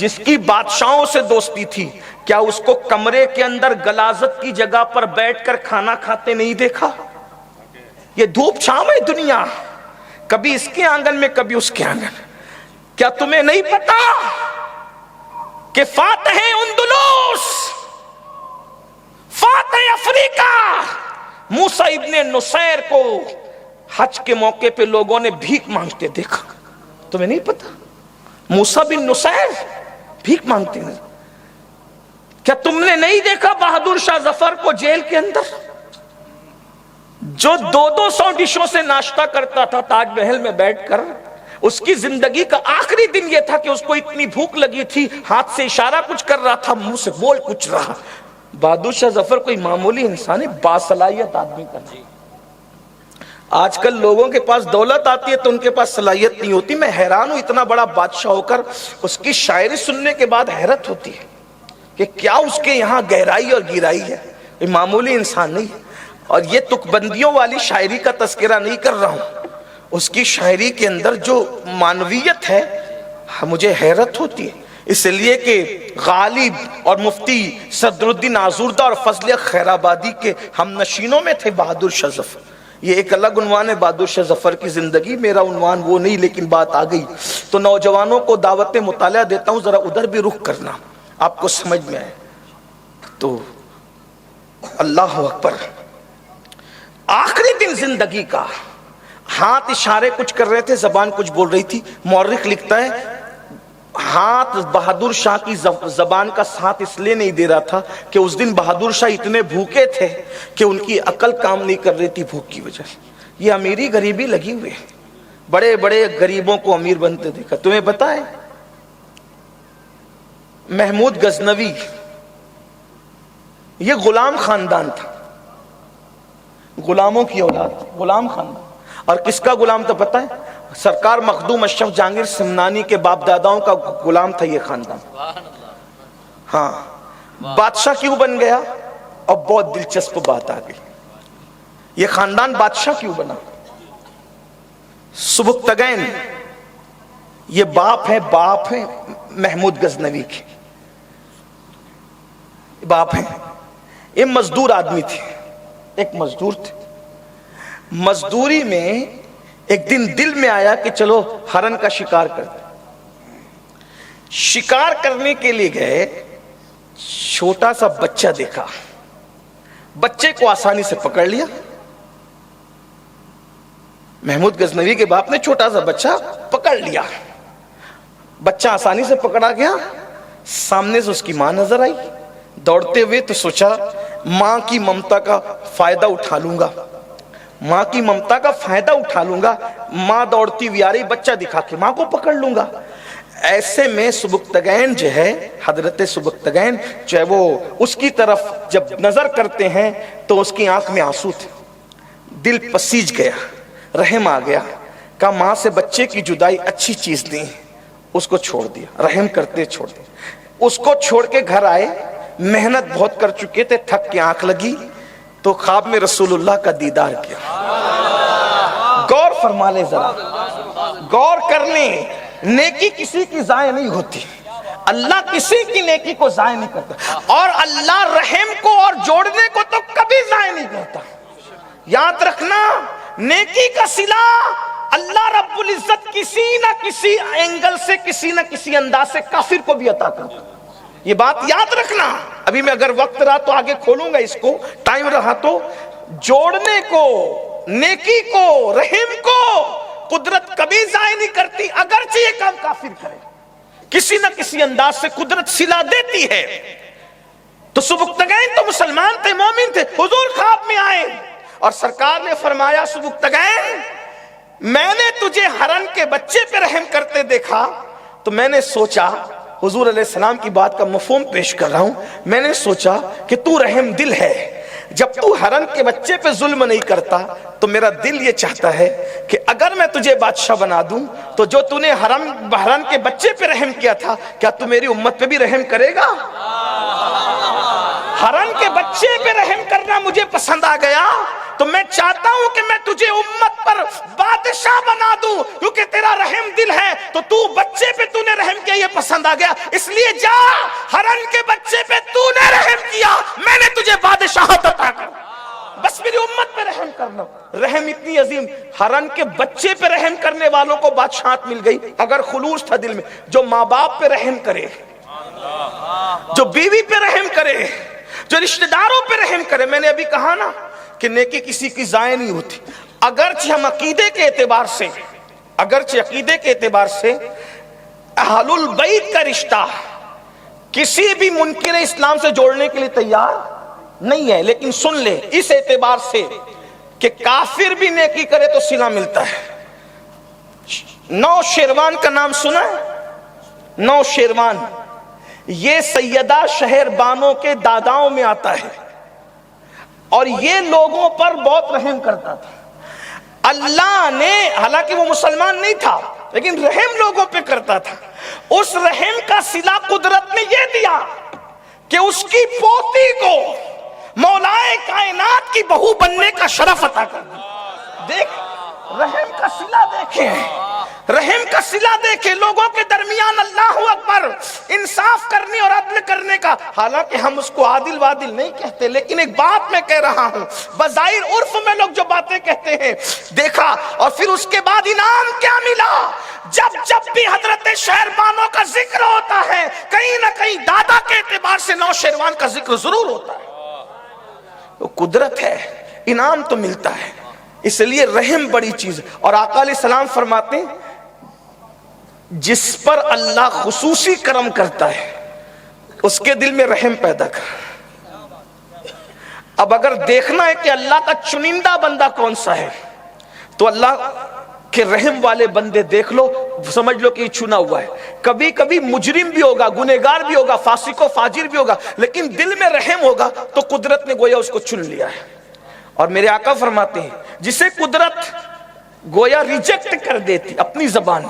جس کی بادشاہوں سے دوستی تھی, کیا اس کو کمرے کے اندر غلاظت کی جگہ پر بیٹھ کر کھانا کھاتے نہیں دیکھا؟ یہ دھوپ چھاؤں ہے دنیا, کبھی اس کے آنگن میں کبھی اس کے آنگن. کیا تمہیں نہیں پتا کہ فاتح اندلس, فاتح افریقہ موسیٰ ابن نصیر کو حج کے موقع پہ لوگوں نے بھیک مانگتے دیکھا؟ تمہیں نہیں پتا؟ موسیٰ بن نصیر بھیک مانگتے ہیں. کیا تم نے نہیں دیکھا بہادر شاہ ظفر کو جیل کے اندر, جو 200 ڈشوں سے ناشتہ کرتا تھا تاج محل میں بیٹھ کر؟ اس کی زندگی کا آخری دن یہ تھا کہ اس کو اتنی بھوک لگی تھی, ہاتھ سے اشارہ کچھ کر رہا تھا, منہ سے بول کچھ رہا. بہادر شاہ ظفر کوئی معمولی انسان ہے, باصلاحیت آدمی کا نہیں. آج کل لوگوں کے پاس دولت آتی ہے تو ان کے پاس صلاحیت نہیں ہوتی. میں حیران ہوں, اتنا بڑا بادشاہ ہو کر اس کی شاعری سننے کے بعد حیرت ہوتی ہے کہ کیا اس کے یہاں گہرائی اور گہرائی ہے. یہ معمولی انسان نہیں ہے. اور یہ تک بندیوں والی شاعری کا تذکرہ نہیں کر رہا ہوں, اس کی شاعری کے اندر جو معنویت ہے مجھے حیرت ہوتی ہے. اس لیے کہ غالب اور مفتی صدر الدین آزوردہ اور فضل خیر آبادی کے ہم نشینوں میں تھے بہادر شاہ ظفر. یہ ایک الگ عنوان ہے بہادر شاہ ظفر کی زندگی, میرا عنوان وہ نہیں, لیکن بات آ گئی تو نوجوانوں کو دعوت مطالعہ دیتا ہوں, ذرا ادھر بھی رخ کرنا آپ کو سمجھ میں آئے. تو اللہ اکبر, آخری دن زندگی کا, ہاتھ اشارے کچھ کر رہے تھے, زبان کچھ بول رہی تھی. مورخ لکھتا ہے ہاتھ بہادر شاہ کی زبان کا ساتھ اس لیے نہیں دے رہا تھا کہ اس دن بہادر شاہ اتنے بھوکے تھے کہ ان کی عقل کام نہیں کر رہی تھی بھوک کی وجہ سے. یہ امیری غریبی لگی ہوئے, بڑے بڑے غریبوں کو امیر بنتے دیکھا. تمہیں پتا ہے محمود غزنوی یہ غلام خاندان تھا, غلاموں کی اولاد, غلام خاندان. اور کس کا غلام تھا پتہ ہے؟ سرکار مخدوم اشرف جہانگیر سمنانی کے باپ داداؤں کا غلام تھا یہ خاندان. ہاں, بادشاہ کیوں بن گیا؟ اور بہت دلچسپ بات آ گئی, یہ خاندان بادشاہ کیوں بنا؟ سبکتگین یہ باپ ہیں محمود غزنوی کے باپ ہیں. یہ مزدور آدمی تھے, ایک مزدور تھے. مزدوری میں ایک دن دل میں آیا کہ چلو ہرن کا شکار کرتے. شکار کرنے کے لیے گئے, چھوٹا سا بچہ دیکھا, بچے کو آسانی سے پکڑ لیا. محمود غزنوی کے باپ نے چھوٹا سا بچہ پکڑ لیا, بچہ آسانی سے پکڑا گیا. سامنے سے اس کی ماں نظر آئی دوڑتے ہوئے, تو سوچا ماں کی ممتا کا فائدہ اٹھا لوں گا, ماں کی ممتا کا فائدہ اٹھا لوں گا. ماں دوڑتی ہوئی آ رہی, بچہ دکھا کے ماں کو پکڑ لوں گا. ایسے میں سبکتگین جو ہے, حضرت سبکتگین جو ہے وہ اس کی طرف جب نظر کرتے ہیں تو اس کی آنکھ میں آنسو تھے. دل پسیج گیا, رحم آ گیا. کہا ماں سے بچے کی جدائی اچھی چیز نہیں, اس کو چھوڑ دیا, رحم کرتے چھوڑ دیا. اس کو چھوڑ کے گھر آئے, محنت بہت کر چکے تھے, تھک کے آنکھ لگی تو خواب میں رسول اللہ کا دیدار کیا. غور فرما لیں, ذرا غور کر لیں. نیکی کسی کی ضائع نہیں ہوتی، اللہ کسی کی نیکی کو ضائع نہیں کرتا، اور اللہ رحم کو اور جوڑنے کو تو کبھی ضائع نہیں کرتا۔ یاد رکھنا، نیکی کا صلہ اللہ رب العزت کسی نہ کسی اینگل سے، کسی نہ کسی انداز سے کافر کو بھی عطا کرتا، یہ بات یاد رکھنا۔ ابھی میں اگر وقت رہا تو آگے کھولوں گا اس کو، ٹائم رہا تو، جوڑنے کو، نیکی کو، رحم کو قدرت کبھی ضائع نہیں کرتی، اگرچہ یہ کام کافر کرے، کسی نہ کسی انداز سے قدرت صلہ دیتی ہے۔ تو سبکتگین تو مسلمان تھے، مومن تھے، حضور خواب میں آئے اور سرکار نے فرمایا سبکتگین میں نے تجھے ہرن کے بچے پہ رحم کرتے دیکھا تو میں نے سوچا، حضور علیہ السلام کی بات کا مفہوم پیش کر رہا ہوں، میں نے سوچا کہ تو رحم دل ہے، جب تو ہرن کے بچے پہ ظلم نہیں کرتا تو میرا دل یہ چاہتا ہے کہ اگر میں تجھے بادشاہ بنا دوں تو جو تو نے ہرن کے بچے پہ رحم کیا تھا، کیا تو میری امت پہ بھی رحم کرے گا؟ ہرن کے بچے پہ رحم کرنا مجھے پسند آ گیا، تو میں چاہتا ہوں کہ میں تجھے امت پر بادشاہ بنا دوں، کیونکہ تیرا رحم دل ہے، تو بچے پہ تو نے رحم کیا، یہ پسند آ گیا، اس لیے جا ہرن کے بچے پہ تو نے رحم کیا، میں نے تجھے بادشاہت عطا کر، بس میری امت پہ رحم کرنا۔ رحم اتنی عظیم، ہرن کے بچے پہ رحم کرنے والوں کو بادشاہت مل گئی۔ اگر خلوص تھا دل میں، جو ماں باپ پہ رحم کرے، جو بیوی پہ رحم کرے، جو رشتہ داروں پہ رحم کرے، میں نے ابھی کہا نا کہ نیکی کسی کی ضائع نہیں ہوتی، اگرچہ ہم عقیدے کے اعتبار سے اہل البیت کا رشتہ کسی بھی منکر اسلام سے جوڑنے کے لیے تیار نہیں ہے، لیکن سن لے اس اعتبار سے کہ کافر بھی نیکی کرے تو صلہ ملتا ہے۔ نوشیروان کا نام سنا ہے؟ نوشیروان یہ سیدہ شہر بانوں کے داداؤں میں آتا ہے، اور یہ لوگوں پر بہت رحم کرتا تھا۔ اللہ نے، حالانکہ وہ مسلمان نہیں تھا لیکن رحم لوگوں پہ کرتا تھا، اس رحم کا صلہ قدرت نے یہ دیا کہ اس کی پوتی کو مولائے کائنات کی بہو بننے کا شرف عطا کر دیا۔ دیکھ رحم کا صلہ دیکھیں، رحم کا صلہ دیکھیں، لوگوں کے درمیان اللہ اکبر انصاف کرنے اور عدل کرنے کا، حالانکہ ہم اس کو عادل وادل نہیں کہتے، لیکن ایک بات میں کہہ رہا ہوں، بظاہر عرف میں لوگ جو باتیں کہتے ہیں دیکھا، اور پھر اس کے بعد انعام کیا ملا؟ جب بھی حضرت شہربانوں کا ذکر ہوتا ہے، کہیں نہ کہیں دادا کے اعتبار سے نوشیروان کا ذکر ضرور ہوتا ہے۔ وہ قدرت ہے، انعام تو ملتا ہے، اس لیے رحم بڑی چیز ہے۔ اور آقا علیہ السلام فرماتے ہیں جس پر اللہ خصوصی کرم کرتا ہے اس کے دل میں رحم پیدا کر۔ اب اگر دیکھنا ہے کہ اللہ کا چنندہ بندہ کون سا ہے تو اللہ کے رحم والے بندے دیکھ لو، سمجھ لو کہ یہ چنا ہوا ہے۔ کبھی کبھی مجرم بھی ہوگا، گنہگار بھی ہوگا، فاسق و فاجر بھی ہوگا، لیکن دل میں رحم ہوگا تو قدرت نے گویا اس کو چن لیا ہے۔ اور میرے آقا فرماتے ہیں جسے قدرت گویا ریجیکٹ کر دیتی اپنی زبان،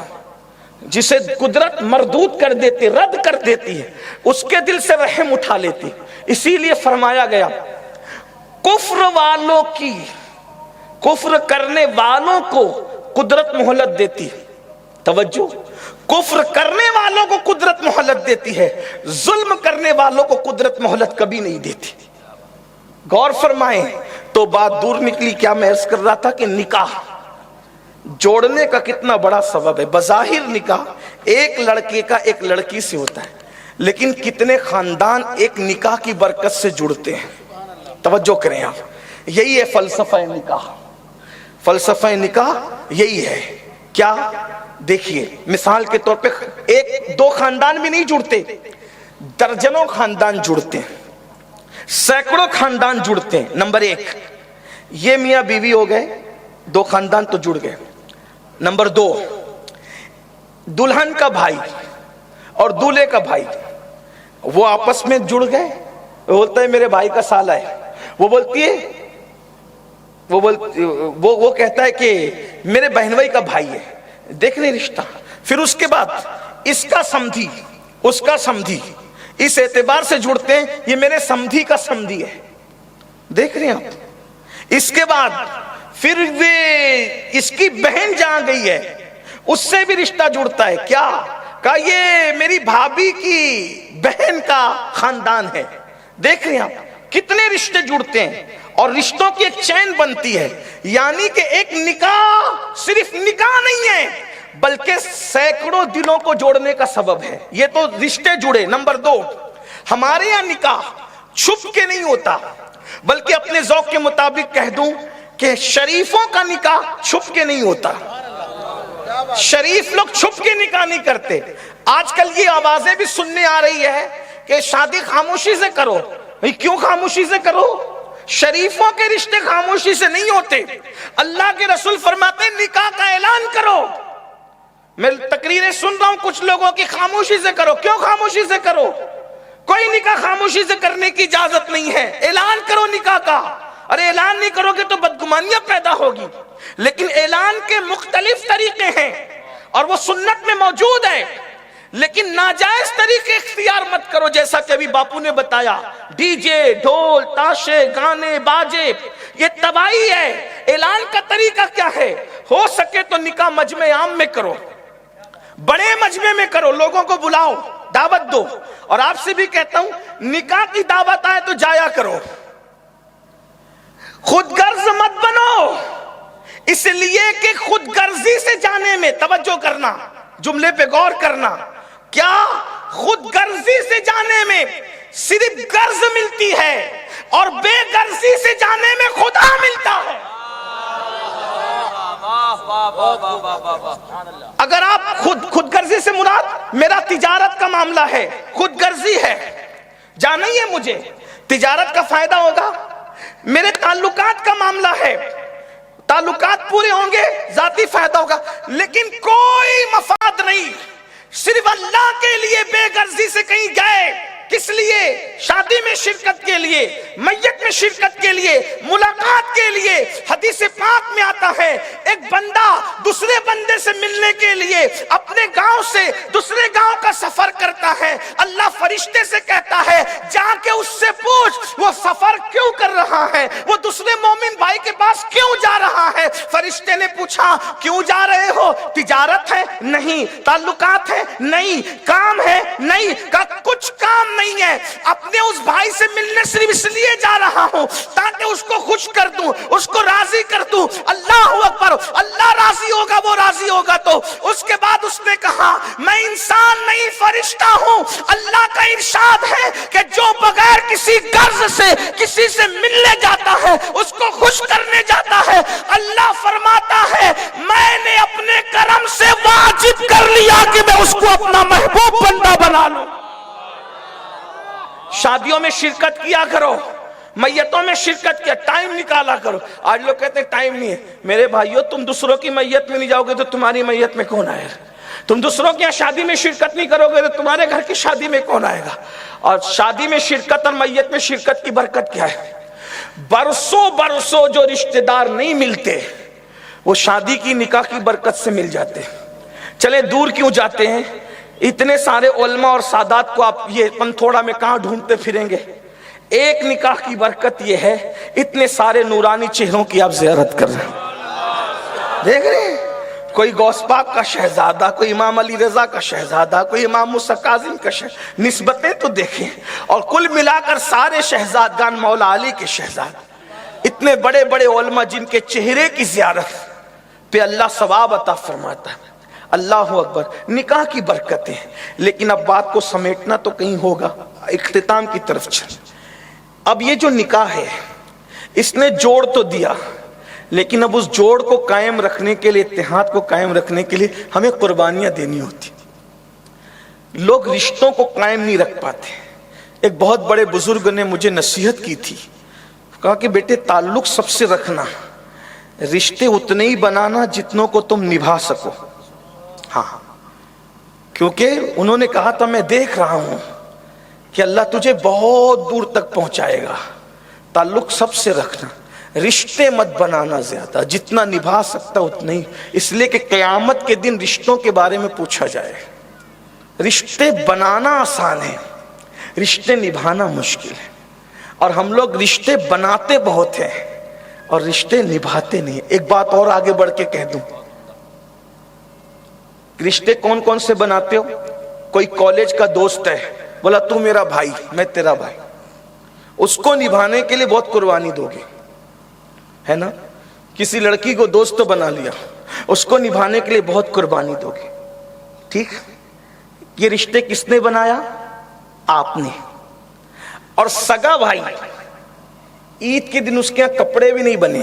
جسے قدرت مردود کر دیتی، رد کر دیتی ہے، اس کے دل سے رحم اٹھا لیتی۔ اسی لیے فرمایا گیا کفر والوں کی، کفر کرنے والوں کو قدرت مہلت دیتی، توجہ، کفر کرنے والوں کو قدرت مہلت دیتی ہے، ظلم کرنے والوں کو قدرت مہلت کبھی نہیں دیتی۔ غور فرمائیں تو بات دور نکلی۔ کیا میں عرض کر رہا تھا کہ نکاح جوڑنے کا کتنا بڑا سبب ہے۔ بظاہر نکاح ایک لڑکے کا ایک لڑکی سے ہوتا ہے، لیکن کتنے خاندان ایک نکاح کی برکت سے جڑتے ہیں۔ توجہ کریں آپ، یہی ہے فلسفہ نکاح۔ فلسفہ نکاح یہی ہے۔ کیا؟ دیکھیے مثال کے طور پہ ایک دو خاندان بھی نہیں جڑتے، درجنوں خاندان جڑتے ہیں، سینکڑوں خاندان جڑتے ہیں۔ نمبر ایک، یہ میاں بیوی ہو گئے، دو خاندان تو جڑ گئے۔ نمبر دو، دلہن کا بھائی اور دولہے کا بھائی، وہ آپس میں جڑ گئے۔ وہ بولتا ہے میرے بھائی کا سالہ ہے، وہ بولتی ہے، وہ کہتا ہے کہ میرے بہن بھائی کا بھائی ہے۔ دیکھ رہے رشتہ۔ پھر اس کے بعد اس کا سمدھی، اس کا سمدھی، اس اعتبار سے جڑتے ہیں یہ میرے سمدھی کا سمدھی ہے۔ دیکھ رہے ہیں آپ۔ اس کے بعد پھر اس کی بہن جہاں گئی ہے اس سے بھی رشتہ جڑتا ہے. کیا کہا؟ یہ میری بھابھی کی بہن کا خاندان ہے. دیکھ رہے ہیں آپ کتنے رشتے جڑتے ہیں اور رشتوں کی ایک چین بنتی ہے. یعنی کہ ایک نکاح صرف نکاح نہیں ہے بلکہ سینکڑوں دلوں کو جوڑنے کا سبب ہے. یہ تو رشتے جڑے. نمبر 2، ہمارے یہاں نکاح چھپ کے نہیں ہوتا بلکہ اپنے ذوق کے مطابق کہہ دوں کہ شریفوں کا نکاح چھپ کے نہیں ہوتا. شریف لوگ چھپ کے نکاح نہیں کرتے. آج کل یہ آوازیں بھی سننے آ رہی ہے کہ شادی خاموشی سے کرو. کیوں خاموشی سے کرو؟ شریفوں کے رشتے خاموشی سے نہیں ہوتے. اللہ کے رسول فرماتے ہیں نکاح کا اعلان کرو. میں تقریریں سن رہا ہوں کچھ لوگوں کی، خاموشی سے کرو. کیوں خاموشی سے کرو؟ کوئی نکاح خاموشی سے کرنے کی اجازت نہیں ہے. اعلان کرو نکاح کا. ارے اعلان نہیں کرو گے تو بدگمانیاں پیدا ہوگی. لیکن اعلان کے مختلف طریقے ہیں اور وہ سنت میں موجود ہے، لیکن ناجائز طریقے اختیار مت کرو. جیسا کہ ابھی باپو نے بتایا، ڈی جے، ڈھول، تاشے، گانے، باجے، یہ تباہی ہے. اعلان کا طریقہ کیا ہے؟ ہو سکے تو نکاح مجمع عام میں کرو، بڑے مجمع میں کرو، لوگوں کو بلاؤ، دعوت دو. اور آپ سے بھی کہتا ہوں نکاح کی دعوت آئے تو جایا کرو. خود غرض مت بنو، اس لیے کہ خود غرضی سے جانے میں توجہ کرنا، جملے پہ غور کرنا. کیا خود غرضی سے جانے میں صرف غرض ملتی ہے اور بے غرضی سے جانے میں خدا ملتا ہے. اگر آپ خود غرضی سے مراد میرا تجارت کا معاملہ ہے، خود غرضی ہے، جانا ہی ہے مجھے، تجارت کا فائدہ ہوگا. میرے تعلقات کا معاملہ ہے، تعلقات پورے ہوں گے، ذاتی فائدہ ہوگا، لیکن کوئی مفاد نہیں. صرف اللہ کے لیے بے غرضی سے کہیں گئے. کس لیے؟ شادی میں شرکت کے لیے، میت میں شرکت کے لیے، ملاقات کے لیے. حدیث پاک میں آتا ہے ایک بندہ دوسرے بندے سے ملنے کے لیے اپنے گاؤں سے دوسرے گاؤں کا سفر کرتا ہے. اللہ فرشتے سے کہتا ہے جا کے اس سے پوچھ وہ سفر کیوں کر رہا ہے، وہ دوسرے مومن بھائی کے پاس کیوں جا رہا ہے. فرشتے نے پوچھا کیوں جا رہے ہو؟ تجارت ہے؟ نہیں. تعلقات ہے؟ نہیں. کام ہے؟ نہیں. کہا کچھ کام نہیں ہے، اپنے اس بھائی سے ملنے صرف اس لیے جا رہا ہوں تاکہ اس کو خوش کر دوں، اس کو راضی کر دوں. اللہ اکبر. اللہ راضی ہوگا، وہ راضی ہوگا. تو اس کے بعد اس نے کہا میں انسان نہیں فرشتہ ہوں. اللہ کا ارشاد ہے کہ جو بغیر کسی غرض سے کسی سے ملنے جاتا ہے اس کو خوش کرنے جاتا ہے، اللہ فرماتا ہے میں نے اپنے کرم سے واجب کر لیا کہ میں اس کو اپنا محبوب بندہ بنا لوں. شادیوں میں شرکت کیا کرو، میتوں میں شرکت کیا، ٹائم نکالا کرو. آج لوگ کہتے ہیں ٹائم نہیں ہے. میرے بھائیو تم دوسروں کی میت میں نہیں جاؤ گے تو تمہاری میت میں کون آئے گا؟ تم دوسروں کی شادی میں شرکت نہیں کرو گے تو تمہارے گھر کی شادی میں کون آئے گا؟ اور شادی میں شرکت اور میت میں شرکت کی برکت کیا ہے؟ برسوں برسوں جو رشتہ دار نہیں ملتے وہ شادی کی نکاح کی برکت سے مل جاتے. چلے دور کیوں جاتے ہیں؟ اتنے سارے علماء اور سادات کو آپ یہ پنتھوڑا میں کہاں ڈھونڈتے پھریں گے؟ ایک نکاح کی برکت یہ ہے اتنے سارے نورانی چہروں کی آپ زیارت کر رہے ہیں. دیکھ رہے ہیں کوئی غوث پاک کا شہزادہ، کوئی امام علی رضا کا شہزادہ، کوئی امام موسیٰ کاظم کا شہزادہ. نسبتیں تو دیکھیں، اور کل ملا کر سارے شہزادگان مولا علی کے شہزاد. اتنے بڑے بڑے علماء جن کے چہرے کی زیارت پہ اللہ ثواب عطا فرماتا ہے. اللہ اکبر. نکاح کی برکتیں. لیکن اب بات کو سمیٹنا تو کہیں ہوگا، اختتام کی طرف چل. اب یہ جو نکاح ہے اس نے جوڑ تو دیا، لیکن اب اس جوڑ کو قائم رکھنے کے لیے، اتحاد کو قائم رکھنے کے لیے ہمیں قربانیاں دینی ہوتی. لوگ رشتوں کو قائم نہیں رکھ پاتے. ایک بہت بڑے بزرگ نے مجھے نصیحت کی تھی، کہا کہ بیٹے تعلق سب سے رکھنا، رشتے اتنے ہی بنانا جتنوں کو تم نبھا سکو. ہاں، کیونکہ انہوں نے کہا تھا میں دیکھ رہا ہوں کہ اللہ تجھے بہت دور تک پہنچائے گا. تعلق سب سے رکھنا، رشتے مت بنانا زیادہ، جتنا نبھا سکتا اتنا ہی. اس لیے کہ قیامت کے دن رشتوں کے بارے میں پوچھا جائے. رشتے بنانا آسان ہے، رشتے نبھانا مشکل ہے. اور ہم لوگ رشتے بناتے بہت ہیں اور رشتے نبھاتے نہیں. ایک بات اور آگے بڑھ کے کہہ دوں، رشتے کون کون سے بناتے ہو؟ کوئی کالج کا دوست ہے، بولا تو میرا بھائی میں تیرا بھائی، اس کو نبھانے کے لیے بہت قربانی دو گے، ہے نا؟ کسی لڑکی کو دوست بنا لیا، اس کو نبھانے کے لیے بہت قربانی دو گے، ٹھیک؟ یہ رشتے کس نے بنایا؟ آپ نے۔ اور سگا بھائی، عید کے دن اس کے یہاں کپڑے بھی نہیں بنے،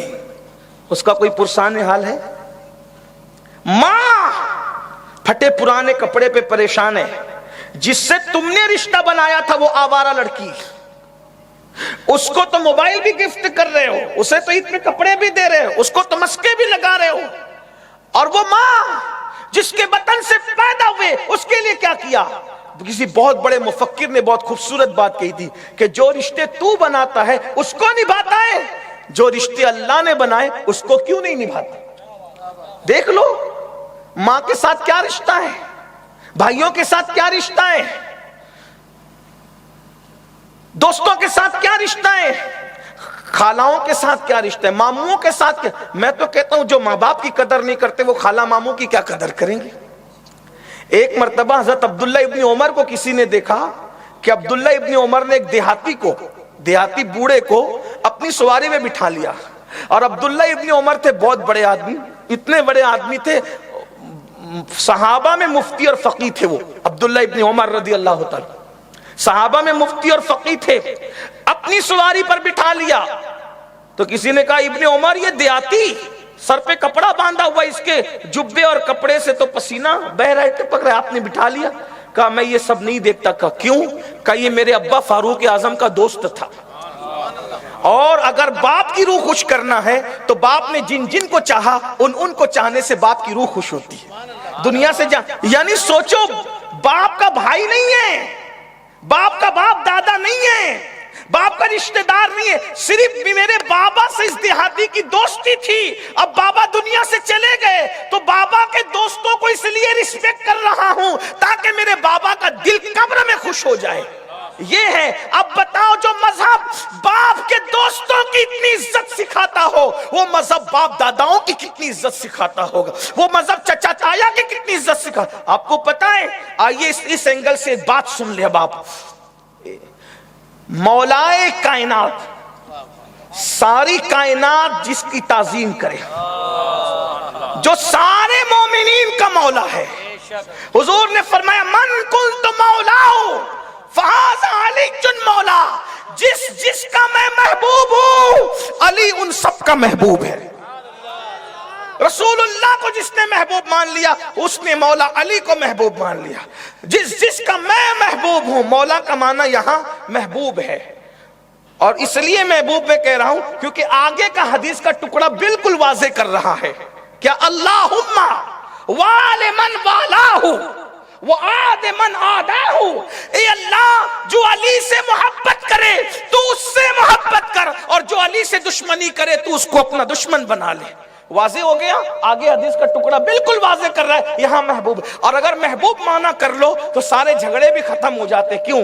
اس کا کوئی پرسان حال ہے؟ ماں پھٹے پرانے کپڑے پہ پریشان ہے، جس سے تم نے رشتہ بنایا تھا وہ آوارہ لڑکی، اس کو تو موبائل بھی گفٹ کر رہے ہو، اسے تو عید میں کپڑے بھی دے رہے ہو، اس کو تو مسکے بھی لگا رہے ہو، اور وہ ماں جس کے بطن سے پیدا ہوئے اس کے لیے کیا کیا؟ کسی بہت بڑے مفکر نے بہت خوبصورت بات کہی تھی کہ جو رشتے تو بناتا ہے اس کو نبھاتا ہے، جو رشتے اللہ نے بنائے اس کو کیوں نہیں نبھاتا؟ دیکھ لو ماں کے ساتھ کیا رشتہ ہے، بھائیوں کے ساتھ کیا رشتہ ہے، دوستوں کے ساتھ کیا رشتہ ہے، خالاؤں کے ساتھ کیا رشتہ ہے، ماموں کے ساتھ کیا۔ میں تو کہتا ہوں جو ماں باپ کی قدر نہیں کرتے وہ خالہ ماموں کی کیا قدر کریں گے؟ ایک مرتبہ حضرت عبداللہ ابن عمر کو کسی نے دیکھا کہ عبداللہ ابن عمر نے ایک دیہاتی بوڑھے کو اپنی سواری میں بٹھا لیا، اور عبداللہ ابن عمر تھے بہت بڑے آدمی، اتنے بڑے آدمی تھے، صحابہ میں مفتی اور فقیہ تھے وہ عبداللہ ابن عمر رضی اللہ تعالی، صحابہ میں مفتی اور فقیہ تھے، اپنی سواری پر بٹھا لیا تو کسی نے کہا ابن عمر یہ دیہاتی سر پہ کپڑا باندھا ہوا، اس کے جبے اور کپڑے سے تو پسینہ بہ رہا ہے، ٹپک رہا ہے، آپ نے بٹھا لیا؟ کہا میں یہ سب نہیں دیکھتا۔ کہا کیوں؟ کہا یہ میرے ابا فاروق اعظم کا دوست تھا، اور اگر باپ کی روح خوش کرنا ہے تو باپ نے جن جن کو چاہا ان کو چاہنے سے باپ کی روح خوش ہوتی ہے دنیا سے یعنی سوچو، باپ کا بھائی نہیں ہے، باپ کا باپ دادا نہیں ہے، باپ کا رشتہ دار نہیں ہے، صرف میرے بابا سے اس دیہاتی کی دوستی تھی، اب بابا دنیا سے چلے گئے تو بابا کے دوستوں کو اس لیے رسپیکٹ کر رہا ہوں تاکہ میرے بابا کا دل قبر میں خوش ہو جائے۔ یہ ہے۔ اب بتاؤ جو مذہب باپ کے دوستوں کی اتنی عزت سکھاتا ہو وہ مذہب باپ داداؤں کی کتنی عزت سکھاتا ہوگا، وہ مذہب چچا تایا کی کتنی عزت سکھاتا۔ آپ کو پتہ ہے، آئیے اس اینگل سے ایک بات سن لے اب آپ، مولائے کائنات، ساری کائنات جس کی تعظیم کرے، جو سارے مومنین کا مولا ہے، حضور نے فرمایا من کنت مولاہ فہذا علی مولا، جس کا میں محبوب ہوں علی ان سب کا محبوب ہے۔ رسول اللہ کو جس نے محبوب مان لیا اس نے مولا علی کو محبوب مان لیا۔ جس کا میں محبوب ہوں، مولا کا معنی یہاں محبوب ہے، اور اس لیے محبوب میں کہہ رہا ہوں کیونکہ آگے کا حدیث کا ٹکڑا بالکل واضح کر رہا ہے کیا اللہم وَعَلِ مَنْ وَعَلَاهُ وَعَادِ مَنْ عَادَاهُ، اے اللہ جو علی سے محبت کرے تو اس سے محبت کر، اور جو علی سے دشمنی کرے تو اس کو اپنا دشمن بنا لے۔ واضح ہو گیا؟ آگے حدیث کا ٹکڑا بالکل واضح کر رہا ہے یہاں محبوب، اور اگر محبوب مانا کر لو تو سارے جھگڑے بھی ختم ہو جاتے۔ کیوں؟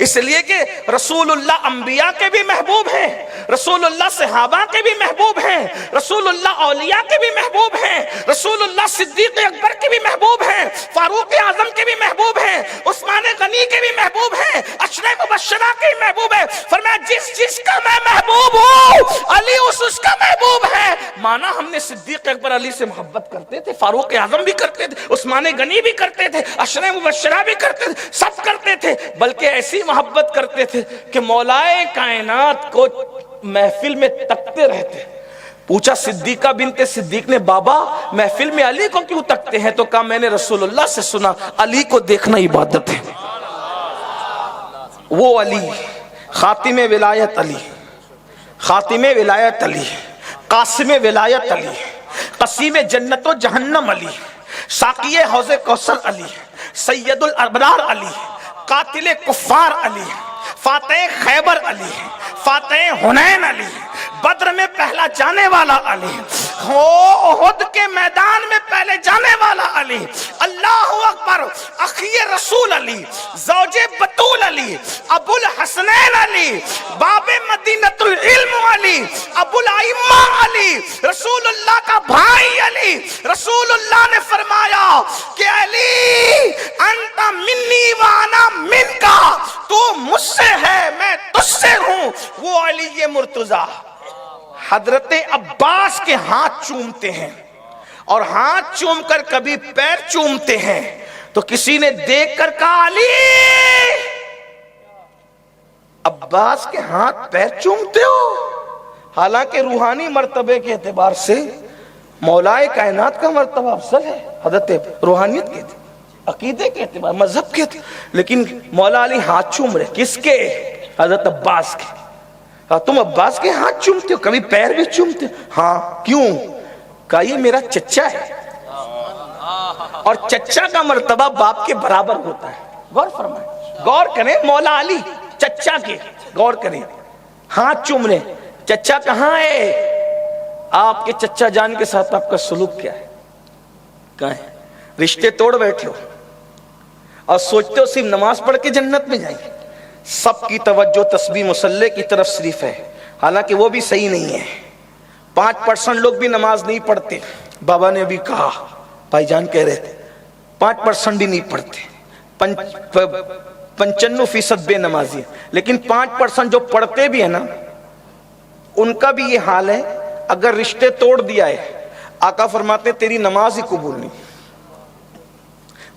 اس لیے کہ رسول اللہ انبیاء کے بھی محبوب ہیں، رسول اللہ صحابہ کے بھی محبوب ہیں، رسول اللہ اولیاء کے بھی محبوب ہیں، رسول اللہ صدیق اکبر کے بھی محبوب ہیں، فاروق اعظم کے بھی محبوب ہیں، عثمان غنی کے بھی محبوب ہیں، عشرہ مبشرہ کے بھی محبوب ہیں۔ فرمایا جس کا میں محبوب ہوں علی اس کا محبوب ہے۔ مانا ہم نے صدیق اکبر علی سے محبت کرتے تھے، فاروق اعظم بھی کرتے تھے، عثمان غنی بھی کرتے تھے، عشرہ مبشرہ بھی کرتے تھے، سب کرتے تھے، بلکہ ایسی محبت کرتے تھے کہ مولائے کائنات کو محفل میں تکتے رہتے۔ پوچھا صدیقہ بنت صدیق نے بابا محفل میں علی کو کیوں تکتے ہیں؟ تو کہا میں نے رسول اللہ سے سنا علی کو دیکھنا عبادت ہے۔ وہ علی خاتم ولایت علی، خاتم ولایت علی، قاسم ولایت علی، قسیم جنت و جہنم علی، ساقی حوض کوثر علی، سید الابرار علی، قاتل کفار علی، فاتح خیبر علی، فاتح حنین علی، بدر میں پہلا جانے والا علی، احد کے میدان میں پہلے جانے والا علی، اللہ اکبر، اخی رسول علی، زوج بطول علی، ابو الحسنین علی، باب مدینۃ العلم علی، ابو الائمہ علی، رسول اللہ کا بھائی علی۔ رسول اللہ نے فرمایا کہ علی حمزہ حضرت عباس کے ہاتھ چومتے ہیں اور ہاتھ چوم کر کبھی پیر چومتے ہیں تو کسی نے دیکھ کر کہا علی عباس کے ہاتھ پیر چومتے ہو؟ حالانکہ روحانی مرتبے کے اعتبار سے مولائے کائنات کا مرتبہ افضل ہے، حضرت روحانیت کے تھے، عقیدے کے اعتبار، مذہب کے تھے، لیکن مولا علی ہاتھ چوم رہے، کس کے؟ حضرت عباس کے۔ تم عباس کے ہاتھ چومتے ہو، کبھی پیر بھی چومتے ہو؟ ہاں، کیوں؟ کہا یہ میرا چچا ہے، اور چچا کا مرتبہ باپ کے برابر ہوتا ہے۔ غور فرمائیں، غور کریں، مولا علی چچا کے غور کریں، ہاتھ چوم رہے، چچا کہاں ہے؟ آپ کے چچا جان کے ساتھ آپ کا سلوک کیا ہے؟ کہاں ہے؟ رشتے توڑ بیٹھے ہو اور سوچتے ہو صرف نماز پڑھ کے جنت میں جائیں گے۔ سب کی توجہ تسبیح مصلی کی طرف صرف ہے، حالانکہ وہ بھی صحیح نہیں ہے۔ 5% لوگ بھی نماز نہیں پڑھتے۔ بابا نے بھی کہا، بھائی جان کہہ رہے تھے 5% بھی نہیں پڑھتے، 95% بے نمازی ہیں، لیکن 5% جو پڑھتے بھی ہیں نا، ان کا بھی یہ حال ہے، اگر رشتے توڑ دیا ہے، آقا فرماتے تیری نماز ہی قبول نہیں۔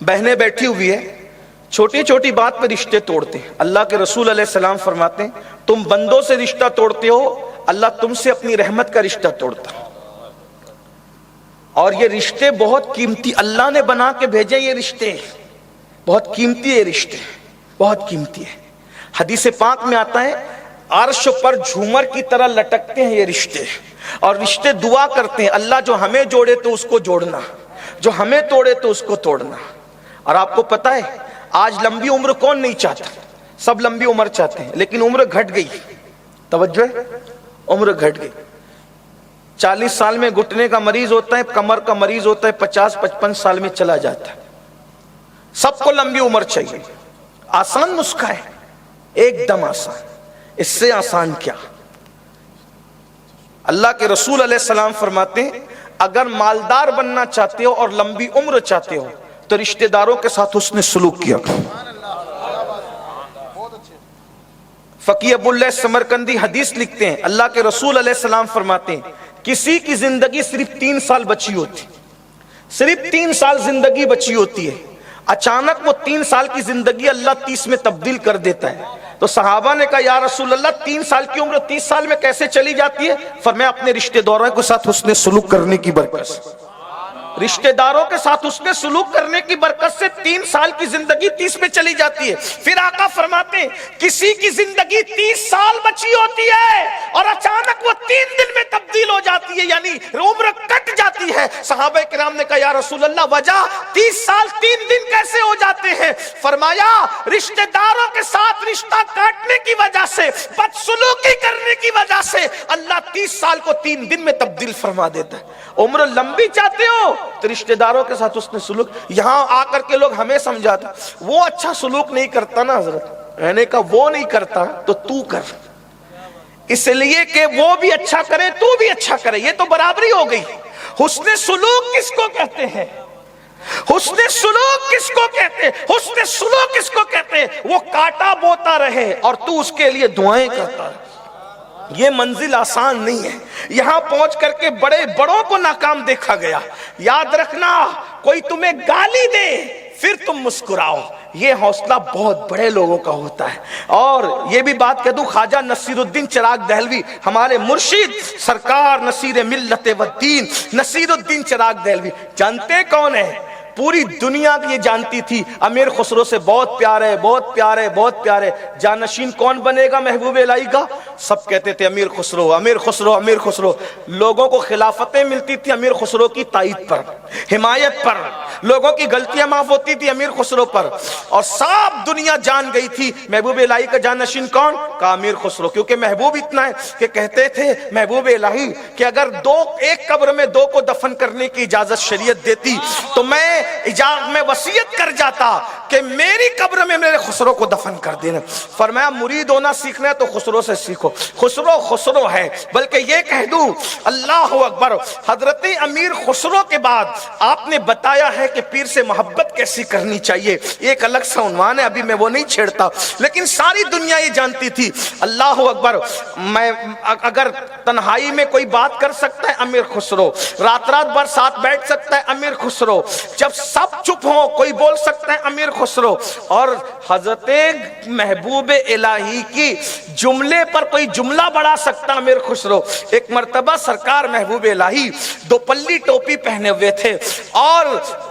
بہنیں بیٹھی ہوئی ہے، چھوٹی چھوٹی بات پہ رشتے توڑتے ہیں، اللہ کے رسول علیہ السلام فرماتے ہیں تم بندوں سے رشتہ توڑتے ہو، اللہ تم سے اپنی رحمت کا رشتہ توڑتا ہے۔ اور یہ رشتے بہت قیمتی، اللہ نے بنا کے بھیجے، یہ رشتے بہت قیمتی ہے، رشتے بہت قیمتی ہے۔ حدیث پاک میں آتا ہے عرش پر جھومر کی طرح لٹکتے ہیں یہ رشتے، اور رشتے دعا کرتے ہیں اللہ جو ہمیں جوڑے تو اس کو جوڑنا، جو ہمیں توڑے تو اس کو توڑنا۔ اور آپ کو پتا ہے آج لمبی عمر کون نہیں چاہتا؟ سب لمبی عمر چاہتے ہیں، لیکن عمر گھٹ گئی، توجہ ہے، عمر گھٹ گئی۔ 40 سال میں گھٹنے کا مریض ہوتا ہے، کمر کا مریض ہوتا ہے 50-55 سال میں چلا جاتا ہے۔ سب کو لمبی عمر چاہیے، آسان نسخہ ہے، ایک دم آسان، اس سے آسان کیا؟ اللہ کے رسول علیہ السلام فرماتے ہیں اگر مالدار بننا چاہتے ہو اور لمبی عمر چاہتے ہو تو رشتہ داروں کے ساتھ حسن سلوک کیا۔ فقیہ ابو اللہ سمرقندی حدیث لکھتے ہیں اللہ کے رسول علیہ السلام فرماتے ہیں کسی کی زندگی صرف 3 سال بچی ہوتی، صرف 3 سال زندگی بچی ہوتی ہے، اچانک وہ 3 سال کی زندگی اللہ 30 میں تبدیل کر دیتا ہے۔ تو صحابہ نے کہا یا رسول اللہ 3 سال کی عمر 30 سال میں کیسے چلی جاتی ہے؟ فرمایا اپنے رشتہ داروں کے ساتھ حسن سلوک کرنے کی برکت سے، رشتہ داروں کے ساتھ حسن سلوک کرنے کی برکت سے 3 سال کی زندگی 30 میں چلی جاتی ہے۔ پھر آقا فرماتے ہیں کسی کی زندگی 30 سال بچی ہوتی ہے اور اچانک وہ 3 دن میں تبدیل ہو جاتی ہے، یعنی عمر کٹ جاتی ہے۔ صحابہ کرام نے کہا یا رسول اللہ وجہ 30 سال 3 دن کیسے ہو جاتے ہیں؟ فرمایا رشتہ داروں کے ساتھ رشتہ کاٹنے کی وجہ سے، بدسلوکی کرنے کی وجہ سے اللہ 30 سال کو 3 دن میں تبدیل فرما دیتا ہے۔ عمر لمبی چاہتے ہو تو رشتہ داروں کے ساتھ اس نے سلوک۔ یہاں آ کر کے لوگ ہمیں سمجھاتے وہ اچھا سلوک نہیں کرتا نا حضرت، میں نے کہا وہ نہیں کرتا تو تو کر، اس لیے کہ وہ بھی اچھا کرے تو بھی اچھا کرے، یہ تو برابری ہو گئی۔ حسن سلوک کس کو کہتے ہیں؟ حسن سلوک کس کو کہتے ہیں؟ حسن سلوک کس کو کہتے ہیں؟ وہ کاٹا بوتا رہے اور تو اس کے لیے دعائیں کرتا رہے۔ یہ منزل آسان نہیں ہے، یہاں پہنچ کر کے بڑے بڑوں کو ناکام دیکھا گیا۔ یاد رکھنا کوئی تمہیں گالی دے پھر تم مسکراؤ، یہ حوصلہ بہت بڑے لوگوں کا ہوتا ہے۔ اور یہ بھی بات کہہ دوں خواجہ نصیر الدین چراغ دہلوی ہمارے مرشد سرکار نصیر ملت و دین نصیر الدین چراغ دہلوی جانتے کون ہے؟ پوری دنیا یہ جانتی تھی امیر خسرو سے بہت پیار ہے، بہت پیار ہے، بہت پیار ہے۔ جانشین کون بنے گا محبوب الہی کا؟ سب کہتے تھے امیر خسرو، امیر خسرو، امیر خسرو۔ لوگوں کو خلافتیں ملتی تھی امیر خسرو کی تائید پر، حمایت پر، لوگوں کی غلطیاں معاف ہوتی تھی امیر خسرو پر، اور سب دنیا جان گئی تھی محبوب الہی کا جانشین کون؟ کا امیر خسرو، کیونکہ محبوب اتنا ہے کہ کہتے تھے محبوب الہی کہ اگر ایک قبر میں 2 کو دفن کرنے کی اجازت شریعت دیتی تو میں میں وصیت کر جاتا کہ میری قبر میں میرے خسرو کو دفن کر دینا۔ فرمایا مرید ہونا سیکھنا ہے تو خسرو سے سیکھو، خسرو خسرو ہے۔ بلکہ یہ کہہ دوں اللہ اکبر، حضرت امیر خسرو کے بعد آپ نے بتایا ہے کہ پیر سے محبت کیسی کرنی چاہیے، ایک الگ سا عنوان ہے، ابھی میں وہ نہیں چھیڑتا، لیکن ساری دنیا یہ جانتی تھی۔ اللہ اکبر، میں اگر تنہائی میں کوئی بات کر سکتا ہے امیر خسرو، رات رات بھر ساتھ بیٹھ سکتا ہے امیر خسرو، جب سب چپ ہوں کوئی بول سکتا ہے امیر خسرو، اور حضرت محبوب الہی کی جملے پر کوئی جملہ بڑھا سکتا امیر خسرو۔ ایک مرتبہ سرکار محبوب الہی دو پلی ٹوپی پہنے ہوئے تھے اور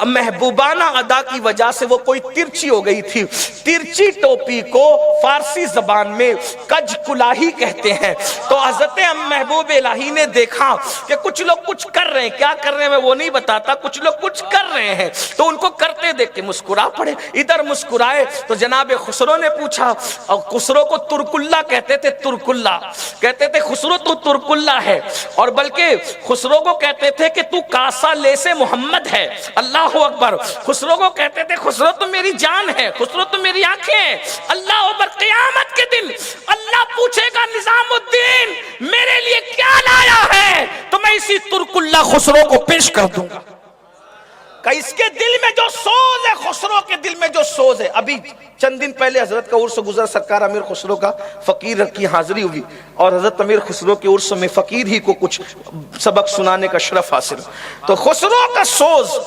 محبوبانہ ادا کی وجہ سے وہ کوئی ترچی ہو گئی تھی۔ ترچی ٹوپی کو فارسی زبان میں کج کلاہی کہتے ہیں۔ تو حضرت محبوب الہی نے دیکھا کہ کچھ لوگ کچھ کر رہے ہیں، کیا کر رہے ہیں میں وہ نہیں بتاتا، کچھ لوگ کچھ کر رہے ہیں، تو ان کو کرتے دیکھ کے مسکرا پڑے۔ ادھر مسکرائے تو جناب خسرو نے پوچھا، اور خسرو کو ترک اللہ کہتے تھے، ترک اللہ کہتے تھے، خسرو تو ترک اللہ ہے، اور بلکہ خسرو کو کہتے تھے کہ تو کاسا لے سے محمد ہے۔ اللہ اکبر، خسرو کو کہتے تھے خسرو تو میری جان ہے، خسرو تو میری آنکھیں ہیں۔ اللہ اکبر، قیامت کے دن اللہ پوچھے گا نظام الدین میرے لیے کیا لایا ہے، تو میں اسی ترک اللہ خسرو کو پیش کر دوں گا کہ اس کے دل میں جو سوز ہے، خسرو کے دل میں جو سوز ہے۔ ابھی چند دن پہلے حضرت کا عرس گزر، سرکار امیر خسرو کا فقیر کی حاضری ہوئی، اور حضرت امیر خسرو کے عرس میں فقیر ہی کو کچھ سبق سنانے کا شرف حاصل۔ تو خسرو کا سوز،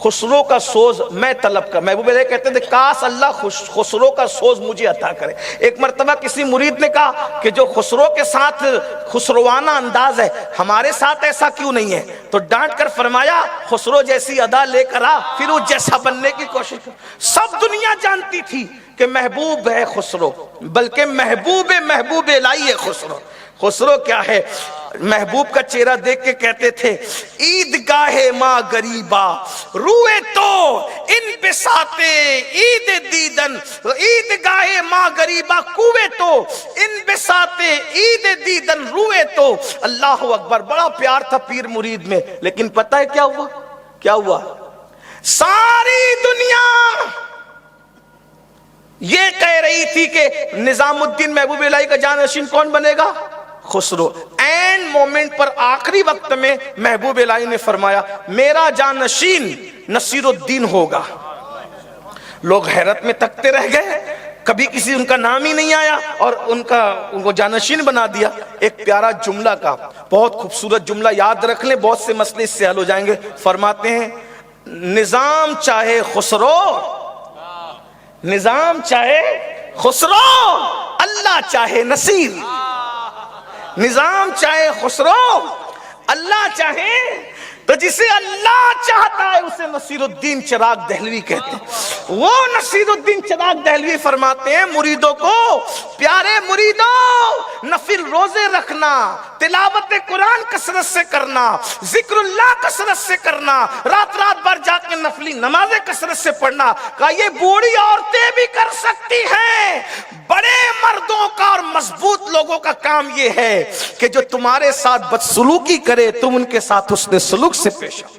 خسرو کا سوز میں طلب کر، محبوب الہی کہتے تھے کاش اللہ خسرو کا سوز مجھے عطا کرے۔ ایک مرتبہ کسی مرید نے کہا کہ جو خسرو کے ساتھ خسروانہ انداز ہے ہمارے ساتھ ایسا کیوں نہیں ہے، تو ڈانٹ کر فرمایا خسرو جیسی ادا لے کر آ، پھر اس جیسا بننے کی کوشش کر۔ سب دنیا جانتی تھی کہ محبوب ہے خسرو، بلکہ محبوب الہی ہے خسرو۔ خسرو کیا ہے، محبوب کا چہرہ دیکھ کے کہتے تھے عیدگاہ ماں غریبا روئے تو ان بساتے عید دیدن، عیدگاہ ماں غریبا کوئے تو ان بساتے عید دیدن روئے تو۔ اللہ اکبر، بڑا پیار تھا پیر مرید میں، لیکن پتہ ہے کیا ہوا، کیا ہوا، ساری دنیا یہ کہہ رہی تھی کہ نظام الدین محبوب الہی کا جانشین کون بنے گا، خسرو۔ اینڈ مومنٹ پر، آخری وقت میں محبوب الہی نے فرمایا میرا جانشین نصیر الدین ہوگا۔ لوگ حیرت میں تکتے رہ گئے، کبھی کسی ان کا نام ہی نہیں آیا اور ان کو جانشین بنا دیا۔ ایک پیارا جملہ کا، بہت خوبصورت جملہ یاد رکھ لیں، بہت سے مسئلے اس سے حل ہو جائیں گے۔ فرماتے ہیں نظام چاہے خسرو، نظام چاہے خسرو، اللہ چاہے نصیر۔ نظام چاہے خسرو، اللہ چاہے، تو جسے اللہ چاہتا ہے اسے نصیر الدین چراغ دہلوی کہتے ہیں۔ وہ نصیر الدین چراغ دہلوی فرماتے ہیں مریدوں کو، پیارے مریدوں نفل روزے رکھنا، تلاوت قرآن کثرت سے کرنا، ذکر اللہ کثرت سے کرنا، رات رات بھر جا کے نفلی نمازیں کثرت سے پڑھنا، کہا یہ بوڑھی عورتیں بھی کر سکتی ہیں، بڑے مردوں کا اور مضبوط لوگوں کا کام یہ ہے کہ جو تمہارے ساتھ بدسلوکی کرے تم ان کے ساتھ حسن سلوک سے پیش آؤ۔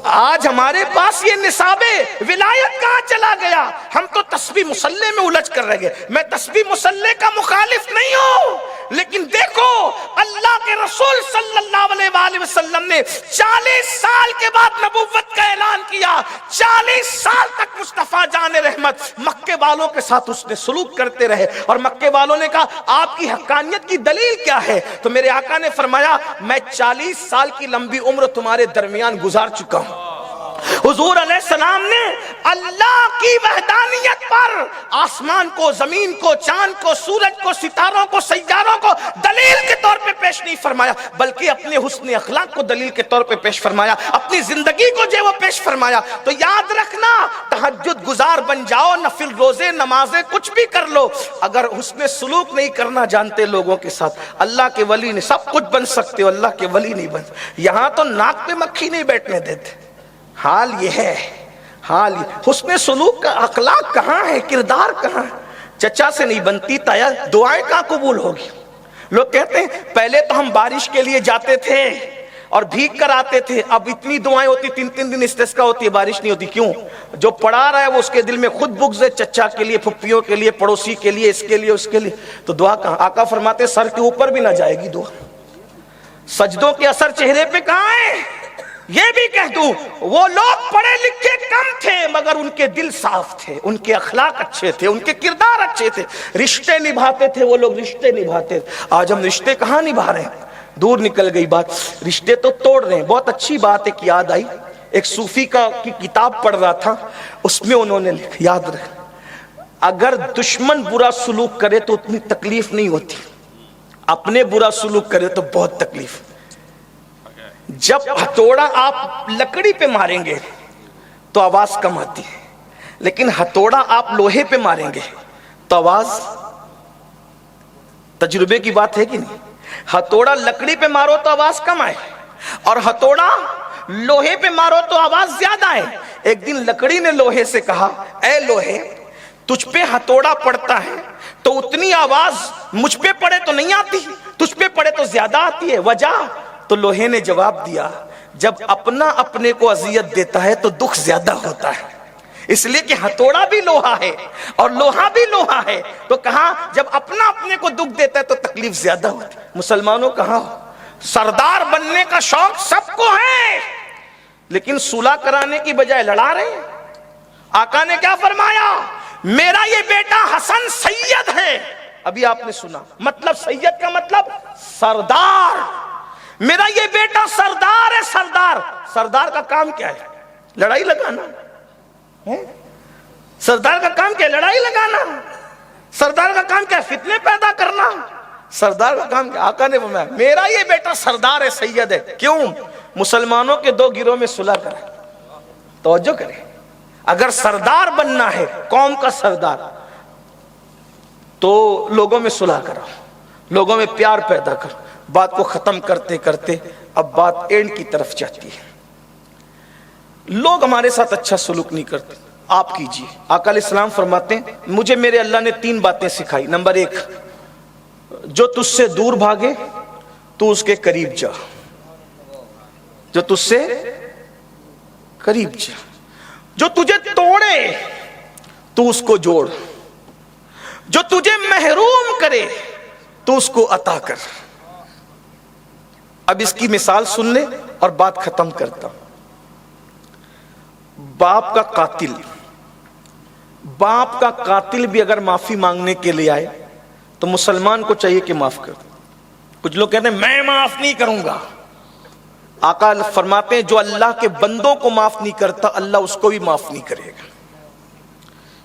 آج ہمارے پاس یہ نصاب ولایت کہاں چلا گیا، ہم تو تسبیح مصلی میں الجھ کر رہ گئے۔ میں تسبیح مصلی کا مخالف نہیں ہوں، لیکن دیکھو اللہ کے رسول صلی اللہ علیہ وآلہ وسلم نے 40 سال کے بعد نبوت کا اعلان کیا، 40 سال تک مصطفیٰ جان رحمت مکے والوں کے ساتھ اس نے سلوک کرتے رہے، اور مکے والوں نے کہا آپ کی حقانیت کی دلیل کیا ہے، تو میرے آقا نے فرمایا میں 40 سال کی لمبی عمر تمہارے درمیان گزار چکا ہوں۔ حضور علیہ السلام نے اللہ کی وحدانیت پر آسمان کو، زمین کو، چاند کو، سورج کو، ستاروں کو، سیاروں کو دلیل کے طور پہ پیش نہیں فرمایا، بلکہ اپنے حسن اخلاق کو دلیل کے طور پہ پیش فرمایا، اپنی زندگی کو جو وہ پیش فرمایا۔ تو یاد رکھنا، تہجد گزار بن جاؤ، نفل روزے نمازیں کچھ بھی کر لو، اگر حسن سلوک نہیں کرنا جانتے لوگوں کے ساتھ، اللہ کے ولی نہیں، سب کچھ بن سکتے ہو، اللہ کے ولی نہیں بن۔ یہاں تو ناک پہ مکھی نہیں بیٹھنے دیتے، حال یہ ہے، حال یہ۔ حسن سلوک کا اخلاق کہاں ہے، کردار کہاں ہے؟ چچا سے نہیں بنتی تایا، دعائیں کہاں قبول ہوگی؟ لوگ کہتے ہیں پہلے تو ہم بارش کے لیے جاتے تھے اور بھیگ کر آتے تھے. اب اتنی دعائیں ہوتی, 3 دن استسقا ہوتی ہے, بارش نہیں ہوتی. کیوں؟ جو پڑھا رہا ہے وہ اس کے دل میں خود بغض ہے, چچا کے لیے, پھپھیوں کے لیے, پڑوسی کے لیے, اس کے لیے, اس کے لیے. تو دعا کہاں؟ آقا فرماتے سر کے اوپر بھی نہ جائے گی دعا. سجدوں کے اثر چہرے پہ کہاں ہے؟ یہ بھی کہہ دوں, وہ لوگ پڑھے لکھے کم تھے مگر ان کے دل صاف تھے, ان کے اخلاق اچھے تھے, ان کے کردار اچھے تھے, رشتے نبھاتے تھے. وہ لوگ رشتے نبھاتے تھے. آج ہم رشتے کہاں نبھا رہے ہیں؟ دور نکل گئی بات, رشتے تو توڑ رہے ہیں. بہت اچھی بات ایک یاد آئی, ایک صوفی کی کتاب پڑھ رہا تھا, اس میں انہوں نے لکھا, یاد رکھ, اگر دشمن برا سلوک کرے تو اتنی تکلیف نہیں ہوتی, اپنے برا سلوک کرے تو بہت تکلیف. جب ہتھوڑا آپ لکڑی پہ ماریں گے تو آواز کم آتی ہے, لیکن ہتھوڑا آپ لوہے پہ ماریں گے تو آواز, تجربے کی بات ہے کہ نہیں؟ ہتھوڑا لکڑی پہ مارو تو آواز کم آئے, اور ہتھوڑا لوہے پہ مارو تو آواز زیادہ آئے. ایک دن لکڑی نے لوہے سے کہا, اے لوہے, تجھ پہ ہتھوڑا پڑتا ہے تو اتنی آواز مجھ پہ پڑے تو نہیں آتی, تجھ پہ پڑے تو زیادہ آتی ہے, وجہ؟ تو لوہے نے جواب دیا, جب اپنا اپنے کو اذیت دیتا ہے تو دکھ زیادہ ہوتا ہے, اس لیے کہ ہتھوڑا بھی لوہا ہے اور لوہا بھی لوہا ہے. تو کہا جب اپنا اپنے کو دکھ دیتا ہے تو تکلیف زیادہ ہوتی ہے. مسلمانوں کہاں سردار بننے کا شوق سب کو ہے, لیکن صلح کرانے کی بجائے لڑا رہے ہیں. آقا نے کیا فرمایا؟ میرا یہ بیٹا حسن سید ہے. ابھی آپ نے سنا, مطلب سید کا مطلب سردار. میرا یہ بیٹا سردار ہے. سردار, سردار کا کام کیا ہے؟ لڑائی لگانا. سردار کا کام کیا ہے؟ لڑائی لگانا. سردار کا کام کیا ہے؟ فتنے پیدا کرنا. سردار کا کام کیا؟ آقا نے فرمایا میرا یہ بیٹا سردار ہے, سید ہے. کیوں؟ مسلمانوں کے 2 گروہ میں صلح کرے. توجہ کرے, اگر سردار بننا ہے, قوم کا سردار, تو لوگوں میں صلح کرو, لوگوں میں پیار پیدا کرو. بات کو ختم کرتے کرتے اب بات اینڈ کی طرف جاتی ہے. لوگ ہمارے ساتھ اچھا سلوک نہیں کرتے, آپ کیجئے. آقا علیہ السلام فرماتے ہیں مجھے میرے اللہ نے 3 باتیں سکھائی. نمبر 1, جو تجھ سے دور بھاگے تو اس کے قریب جا, جو تجھ سے قریب جا. جو تجھے توڑے تو اس کو جوڑ, جو تجھے محروم کرے تو اس کو عطا کر. اب اس کی مثال سن لے اور بات ختم کرتا ہوں. باپ کا قاتل بھی اگر معافی مانگنے کے لیے آئے تو مسلمان کو چاہیے کہ معاف کر دے. کچھ لوگ کہتے ہیں میں معاف نہیں کروں گا. آقا فرماتے ہیں جو اللہ کے بندوں کو معاف نہیں کرتا اللہ اس کو بھی معاف نہیں کرے گا.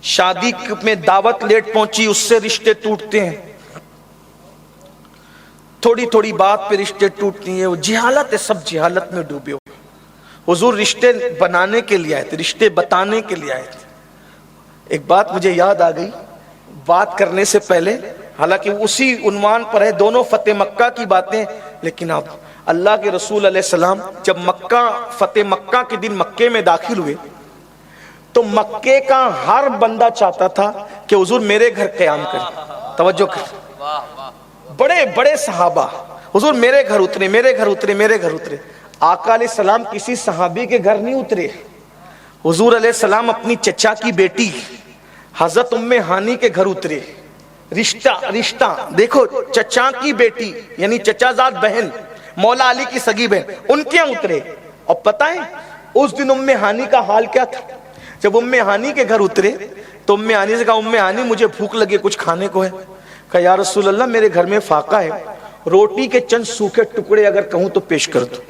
شادی میں دعوت لیٹ پہنچی, اس سے رشتے ٹوٹتے ہیں, تھوڑی تھوڑی بات پہ رشتے ٹوٹتی ہیں. وہ جہالت ہے, سب جہالت میں ڈوبے ہو. حضور رشتے بنانے کے لیے آئے تھے, رشتے بتانے کے لیے آئے تھے. ایک بات مجھے یاد آ گئی بات کرنے سے پہلے, حالانکہ اسی عنوان پر ہے, دونوں فتح مکہ کی باتیں, لیکن اب اللہ کے رسول علیہ السلام جب فتح مکہ کے دن مکے میں داخل ہوئے تو مکے کا ہر بندہ چاہتا تھا کہ حضور میرے گھر قیام کریں. توجہ کریں, بڑے بڑے صحابہ حضور میرے گھر اترے, میرے گھر اترے, میرے گھر اترے. آقا علیہ السلام کسی صحابی کے گھر نہیں اترے. حضور علیہ السلام اپنی چچا کی بیٹی حضرت ام ہانی کے گھر اترے. رشتہ دیکھو, چچا کی بیٹی یعنی چچا زاد بہن, مولا علی کی سگی بہن, ان کے یہاں اترے. اور پتہ ہے اس دن ام ہانی کا حال کیا تھا؟ جب ام ہانی کے گھر اترے تو ام ہانی سے کہا ام ہانی مجھے بھوک لگے, کچھ کھانے کو ہے؟ کہا یا رسول اللہ میرے گھر میں فاقہ ہے, روٹی کے چند سوکھے ٹکڑے اگر کہوں تو پیش کر دو.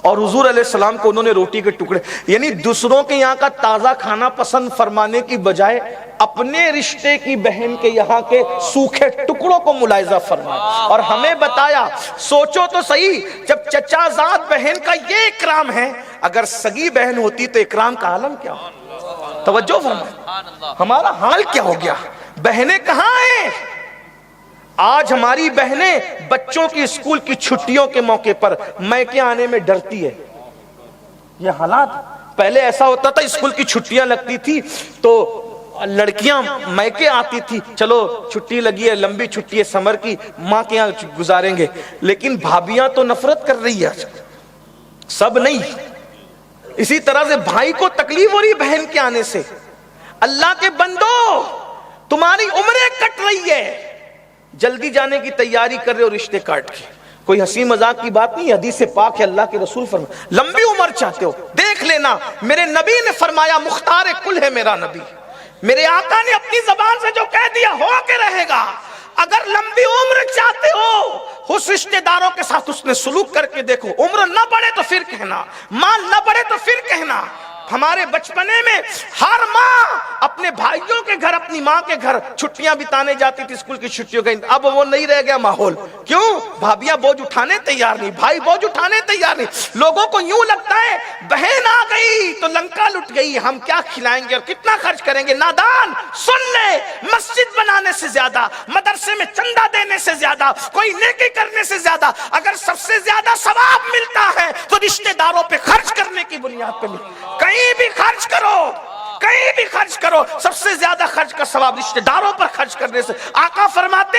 اور حضور علیہ السلام کو انہوں نے روٹی کے ٹکڑے, یعنی دوسروں کے یہاں کا تازہ کھانا پسند فرمانے کی بجائے اپنے رشتے کی بہن کے یہاں کے سوکھے ٹکڑوں کو ملاحظہ فرمایا. اور ہمیں بتایا, سوچو تو صحیح, جب چچا زاد بہن کا یہ اکرام ہے, اگر سگی بہن ہوتی تو اکرام کا عالم کیا ہو. توجہ فرمائیں, ہمارا حال کیا ہو گیا. بہنیں کہاں ہیں آج؟ ہماری بہنیں بچوں کی اسکول کی چھٹیوں کے موقع پر میکے آنے میں ڈرتی ہے. یہ حالات, پہلے ایسا ہوتا تھا اسکول کی چھٹیاں لگتی تھی تو لڑکیاں میکے آتی تھی, چلو چھٹی لگی ہے, لمبی چھٹی ہے سمر کی, ماں کے یہاں گزاریں گے. لیکن بھابیاں تو نفرت کر رہی ہے. سب نہیں. اسی طرح سے بھائی کو تکلیف ہو رہی بہن کے آنے سے. اللہ کے بندو تمہاری عمریں کٹ رہی ہے, جلدی جانے کی تیاری کر رہے ہو رشتے کاٹ کے. کوئی ہنسی مذاق کی بات نہیں, حدیث پاک ہے, اللہ کے رسول فرمایا لمبی عمر چاہتے ہو دیکھ لینا, میرے نبی نے فرمایا مختار کل ہے میرا نبی, میرے آقا نے اپنی زبان سے جو کہہ دیا ہو کے رہے گا. اگر لمبی عمر چاہتے ہو اس رشتہ داروں کے ساتھ اس نے سلوک کر کے دیکھو, عمر نہ بڑھے تو پھر کہنا, مال نہ بڑھے تو پھر کہنا. ہمارے بچپنے میں ہر ماں اپنے بھائیوں کے گھر, اپنی ماں کے گھر چھٹیاں بتانے جاتی تھی, اسکول کی چھٹیوں کا. اب وہ نہیں رہ گیا ماحول. کیوں؟ بھابیاں بوجھ اٹھانے تیار نہیں, بھائی بوجھ اٹھانے تیار نہیں. لوگوں کو یوں لگتا ہے بہن آ گئی تو لنکا لٹ گئی, ہم کیا کھلائیں گے اور کتنا خرچ کریں گے. نادان سن لے, مسجد بنانے سے زیادہ, مدرسے میں چندہ دینے سے زیادہ, کوئی نیکی کرنے سے زیادہ, اگر سب سے زیادہ ثواب ملتا ہے تو رشتہ داروں پہ خرچ کرنے کی بنیاد پہ ملتا. کہیں بھی خرچ کرو, کہیں بھی خرچ کرو, سب سے زیادہ خرچ کا ثواب رشتہ داروں پر خرچ کرنے سے. آقا فرماتے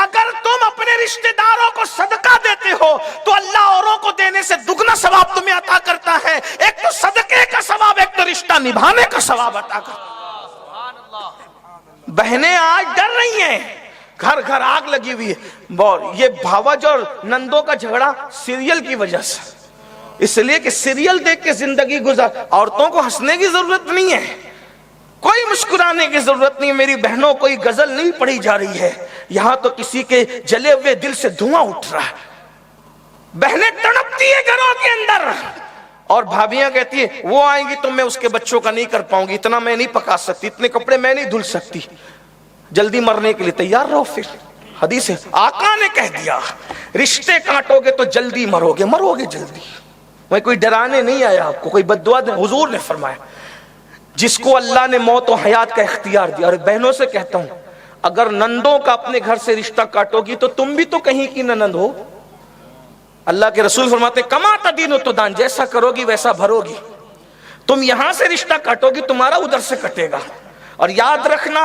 اگر تم اپنے رشتہ داروں کو صدقہ دیتے ہو تو اللہ اوروں کو دینے سے دگنا ثواب تمہیں عطا کرتا ہے. ایک تو صدقے کا ثواب, ایک تو رشتہ نبھانے کا ثواب عطا کرتا ہے. بہنیں آج ڈر رہی ہیں, گھر گھر آگ لگی ہوئی ہے. یہ بھاوج اور نندوں کا جھگڑا سیریل کی وجہ سے, اس لیے کہ سیریل دیکھ کے زندگی گزار. عورتوں کو ہنسنے کی ضرورت نہیں ہے, کوئی مسکرانے کی ضرورت نہیں. میری بہنوں کوئی غزل نہیں پڑھی جا رہی ہے, یہاں تو کسی کے جلے ہوئے دل سے دھواں اٹھ رہا ہے. بہنیں تڑپتی ہیں گھروں کے اندر, اور بھابیاں کہتی ہیں وہ آئیں گی تو میں اس کے بچوں کا نہیں کر پاؤں گی, اتنا میں نہیں پکا سکتی, اتنے کپڑے میں نہیں دھل سکتی. جلدی مرنے کے لیے تیار رہو. پھر حدیث ہے, آقا نے کہہ دیا رشتے کاٹو گے تو جلدی مرو گے, مرو گے جلدی. میں کوئی ڈرانے نہیں آیا آپ کو, کوئی بددعا نہیں. حضور نے فرمایا جس کو اللہ نے موت و حیات کا اختیار دیا. اور بہنوں سے کہتا ہوں اگر نندوں کا اپنے گھر سے رشتہ کاٹو گی تو تم بھی تو کہیں کی نند ہو. اللہ کے رسول فرماتے کما تدین تو دان, جیسا کرو گی ویسا بھرو گی. تم یہاں سے رشتہ کاٹو گی تمہارا ادھر سے کٹے گا. اور یاد رکھنا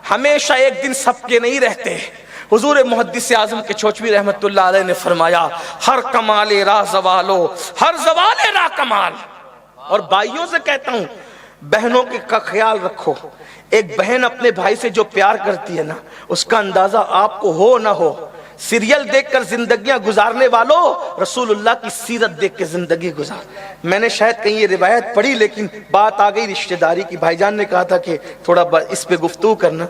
ہمیشہ ایک دن سب کے نہیں رہتے. حضور محدث اعظم کے چوچوی رحمت اللہ علیہ نے فرمایا ہر کمال راہ زوالو, ہر زوال راہ کمال. اور بھائیوں سے کہتا ہوں بہنوں کا خیال رکھو. ایک بہن اپنے بھائی سے جو پیار کرتی ہے نا, اس کا اندازہ آپ کو ہو نہ ہو. سیریل دیکھ کر زندگیاں گزارنے والوں رسول اللہ کی سیرت دیکھ کے زندگی گزار. میں نے شاید کہیں یہ روایت پڑھی لیکن بات آ گئی رشتہ داری کی. بھائی جان نے کہا تھا کہ تھوڑا اس پہ گفتگو کرنا.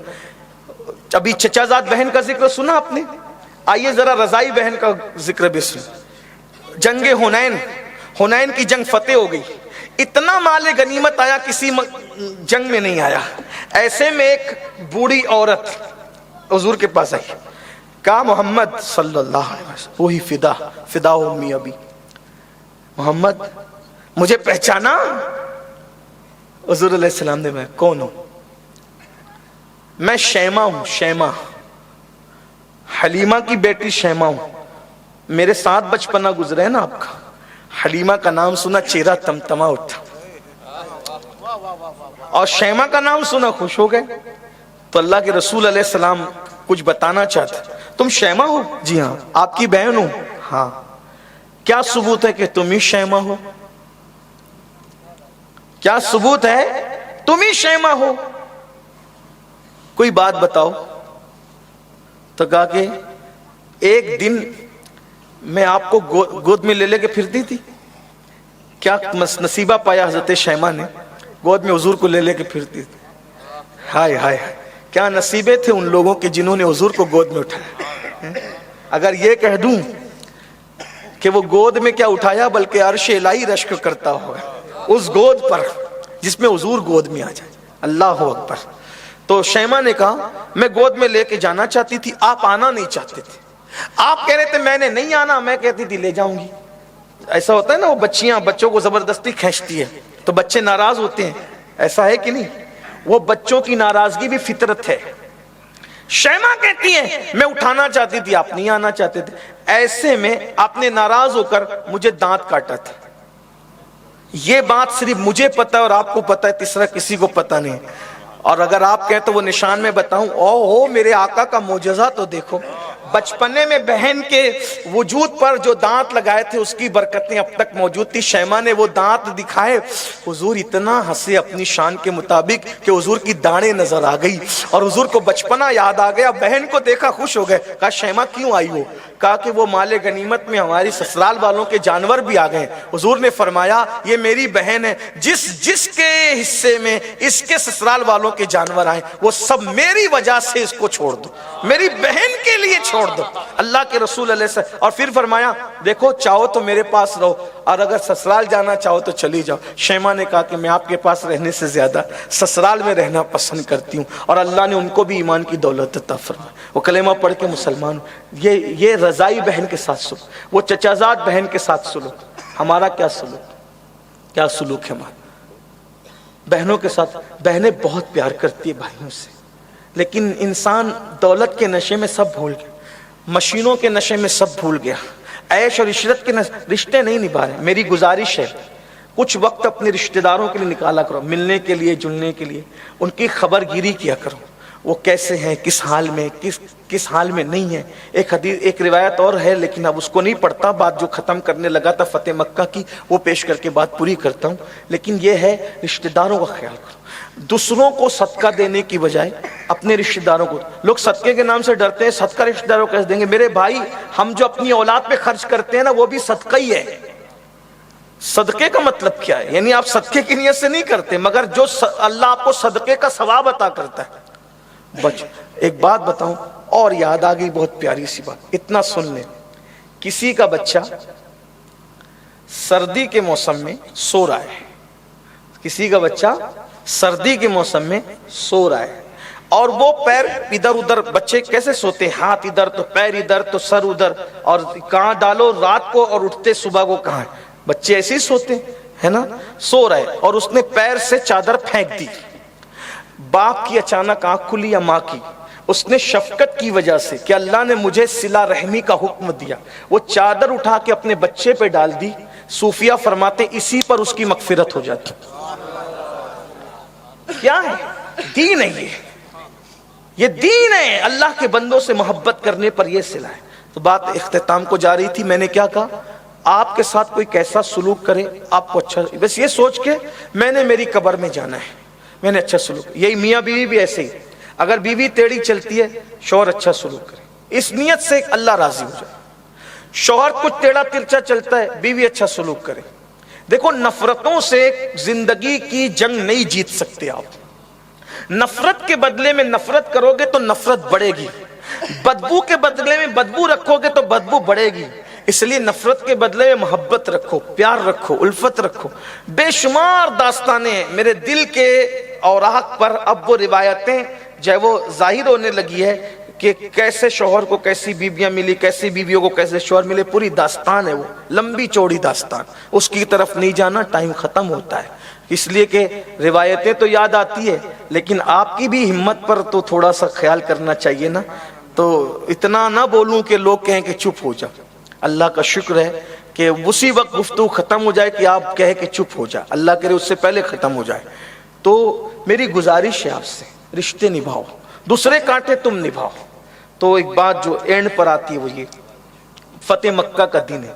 ابھی چچا زاد بہن کا ذکر سنا آپ نے, آئیے ذرا رضائی بہن کا ذکر بھی سن. جنگ حنین کی جنگ فتح ہو گئی, اتنا مال غنیمت آیا کسی جنگ میں نہیں آیا. ایسے میں ایک بوڑھی عورت حضور کے پاس آئی, کہا محمد صلی اللہ علیہ وسلم, وہی فدا امی ابھی, محمد مجھے پہچانا؟ حضور علیہ السلام نے, میں کون ہوں؟ میں شیمہ ہوں, شیمہ, حلیمہ کی بیٹی شیمہ ہوں. میرے ساتھ بچپنا گزرا ہے نا آپ کا. حلیمہ کا نام سنا چہرہ تمتما اٹھا, اور شیمہ کا نام سنا خوش ہو گئے. تو اللہ کے رسول علیہ السلام کچھ بتانا چاہتے, تم شیمہ ہو؟ جی ہاں. آپ کی بہن ہوں؟ ہاں. کیا ثبوت ہے کہ تم ہی شیمہ ہو؟ کیا ثبوت ہے تم ہی شیمہ ہو؟ کوئی بات بتاؤ. تو کہا کہ ایک دن میں آپ کو گود میں لے کے پھرتی تھی. کیا نصیبہ پایا حضرت شیمہ نے, گود میں حضور کو لے کے پھرتی تھی. ہائے ہائے, کیا نصیبے تھے ان لوگوں کے جنہوں نے حضور کو گود میں اٹھایا. اگر یہ کہہ دوں کہ وہ گود میں کیا اٹھایا بلکہ عرش الہی رشک کرتا ہوگا اس گود پر جس میں حضور گود میں آ جائے. اللہ اکبر. تو شیمہ نے کہا میں گود میں لے کے جانا چاہتی تھی, آپ آنا نہیں چاہتے تھے. آپ کہہ رہے تھے میں نے نہیں آنا, میں کہتی تھی لے جاؤں گی. ایسا ہوتا ہے نا, وہ بچوں کو زبردستی کھینچتی ہے تو بچے ناراض ہوتے ہیں, ایسا ہے کہ نہیں؟ وہ بچوں کی ناراضگی بھی فطرت ہے. شیمہ کہتی ہیں میں اٹھانا چاہتی تھی, آپ نہیں آنا چاہتے تھے. ایسے میں آپ نے ناراض ہو کر مجھے دانت کاٹا تھا. یہ بات صرف مجھے پتا ہے اور آپ کو پتا ہے, تیسرا کسی کو پتا نہیں. اور اگر آپ کہیں تو وہ نشان میں بتاؤں, او ہو میرے آقا کا معجزہ تو دیکھو. بچپنے میں بہن کے وجود پر جو دانت لگائے تھے اس کی برکتیں اب تک موجود تھی. شیماء نے وہ دانت دکھائے, حضور اتنا ہنسے اپنی شان کے مطابق کہ حضور کی داڑیں نظر آ گئی اور حضور کو بچپنا یاد آ گیا. بہن کو دیکھا خوش ہو گئے. کہا شیماء کیوں آئی ہو؟ کہا کہ وہ مال غنیمت میں ہماری سسرال والوں کے جانور بھی آ گئے. حضور نے فرمایا یہ میری بہن ہے, جس کے حصے میں اس کے سسرال والوں کے جانور آئے وہ سب میری وجہ سے اس کو چھوڑ دو, میری بہن کے لیے چھوڑ دو. اللہ کے رسول علیہ السلام. اور پھر فرمایا دیکھو چاہو تو میرے پاس رہو اور اگر سسرال جانا چاہو تو چلی جاؤ. شیماء نے کہا کہ میں آپ کے پاس رہنے سے زیادہ سسرال میں رہنا پسند کرتی ہوں, اور اللہ نے ان کو بھی ایمان کی دولت عطا فرمائی. وہ کلمہ پڑھ کے مسلمان. یہ رضائی بہن کے ساتھ سلوک, وہ چچازاد بہن کے ساتھ سلوک. ہمارا کیا سلوک ہے ہمارا بہنوں کے ساتھ؟ بہنیں بہت پیار کرتی ہے بھائیوں سے, لیکن انسان دولت کے نشے میں سب بھول گیا, مشینوں کے نشے میں سب بھول گیا, عیش اور عشرت کے رشتے نہیں نبھا رہے. میری گزارش ہے کچھ وقت اپنے رشتہ داروں کے لیے نکالا کرو, ملنے کے لیے, جلنے کے لیے, ان کی خبر گیری کیا کرو, وہ کیسے ہیں, کس حال میں, کس حال میں نہیں ہے. ایک روایت اور ہے لیکن اب اس کو نہیں پڑھتا, بات جو ختم کرنے لگا تھا فتح مکہ کی وہ پیش کر کے بات پوری کرتا ہوں. لیکن یہ ہے رشتہ داروں کا خیال کرو. دوسروں کو صدقہ دینے کی بجائے اپنے رشتہ داروں کو, لوگ صدقے کے نام سے ڈرتے ہیں, صدقہ رشتہ داروں کو کیسے دیں گے؟ میرے بھائی ہم جو اپنی اولاد پہ خرچ کرتے ہیں نا وہ بھی صدقہ ہی ہے. صدقے کا مطلب کیا ہے؟ یعنی آپ صدقے کی نیت سے نہیں کرتے, مگر جو اللہ آپ کو صدقے کا ثواب عطا کرتا ہے. ایک بات بتاؤں اور یاد آ گئی, بہت پیاری سی بات, اتنا سن لیں. کسی کا بچہ سردی کے موسم میں سو رہا ہے, کسی کا بچہ سردی کے موسم میں سو رہا ہے, اور وہ پیر ادھر ادھر, بچے کیسے سوتے ہیں, ہاتھ ادھر تو پیر ادھر تو سر ادھر, اور کہاں ڈالو رات کو اور اٹھتے صبح کو کہاں, بچے ایسے ہی سوتے ہیں نا. سو رہا ہے اور اس نے پیر سے چادر پھینک دی. باپ کی اچانک آنکھ کھلی یا ماں کی, اس نے شفقت کی وجہ سے کہ اللہ نے مجھے صلہ رحمی کا حکم دیا, وہ چادر اٹھا کے اپنے بچے پہ ڈال دی. صوفیہ فرماتے اسی پر اس کی مغفرت ہو جاتی. کیا ہے؟ دین ہے یہ دین ہے. اللہ کے بندوں سے محبت کرنے پر یہ صلہ ہے. تو بات اختتام کو جا رہی تھی, میں نے کیا کہا, آپ کے ساتھ کوئی کیسا سلوک کرے آپ کو اچھا, بس یہ سوچ کے میں نے میری قبر میں جانا ہے, میں نے اچھا سلوک. یہی میاں بیوی بھی ایسے ہی, اگر بیوی ٹیڑھی چلتی ہے شوہر اچھا سلوک کرے, اس نیت سے اللہ راضی ہو جائے. شوہر کچھ ٹیڑھا ترچا چلتا ہے, بیوی اچھا سلوک کرے. دیکھو نفرتوں سے زندگی کی جنگ نہیں جیت سکتے آپ. نفرت کے بدلے میں نفرت کرو گے تو نفرت بڑھے گی, بدبو کے بدلے میں بدبو رکھو گے تو بدبو بڑھے گی. اس لیے نفرت کے بدلے میں محبت رکھو, پیار رکھو, الفت رکھو. بے شمار داستانیں میرے دل کے اوراق پر اب وہ روایتیں جو ہے وہ ظاہر ہونے لگی ہے کہ کیسے شوہر کو کیسی بیویاں ملی, کیسی بیویوں کو کیسے شوہر ملے. پوری داستان ہے, وہ لمبی چوڑی داستان, اس کی طرف نہیں جانا, ٹائم ختم ہوتا ہے. اس لیے کہ روایتیں تو یاد آتی ہے لیکن آپ کی بھی ہمت پر تو تھوڑا سا خیال کرنا چاہیے نا. تو اتنا نہ بولوں کہ لوگ کہیں کہ چپ ہو جا. اللہ کا شکر ہے کہ اسی وقت گفتگو ختم ہو جائے کہ آپ کہے کہ چپ ہو جا, اللہ کرے اس سے پہلے ختم ہو جائے. تو میری گزارش ہے آپ سے, رشتے نبھاؤ, دوسرے کانٹے تم نبھاؤ. تو ایک بات جو اینڈ پر آتی ہے وہ یہ, فتح مکہ کا دن ہے.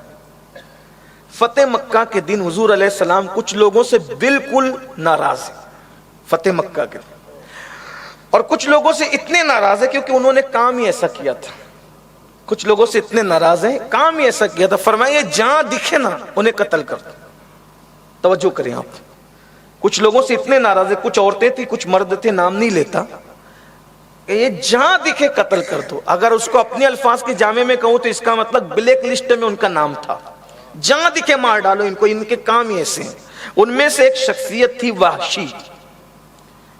فتح مکہ کے دن حضور علیہ السلام کچھ لوگوں سے بالکل ناراض ہیں فتح مکہ کے دن, اور کچھ لوگوں سے اتنے ناراض ہیں کیونکہ انہوں نے کام ہی ایسا کیا تھا. کچھ لوگوں سے اتنے ناراض ہیں, کام ہی ایسا کیا تھا. فرمایا جہاں دکھے نا انہیں قتل کر دو. توجہ کریں آپ. کچھ لوگوں سے اتنے ناراض ہیں, کچھ عورتیں تھی کچھ مرد تھے, نام نہیں لیتا, کہ یہ جہاں دکھے قتل کر دو. اگر اس کو اپنے الفاظ کے جامع میں کہوں تو اس کا مطلب بلیک لسٹ میں ان کا نام تھا. جہاں دکھے مار ڈالو ان کو, ان کے کام ہی ایسے ہیں. ان میں سے ایک شخصیت تھی وحشی.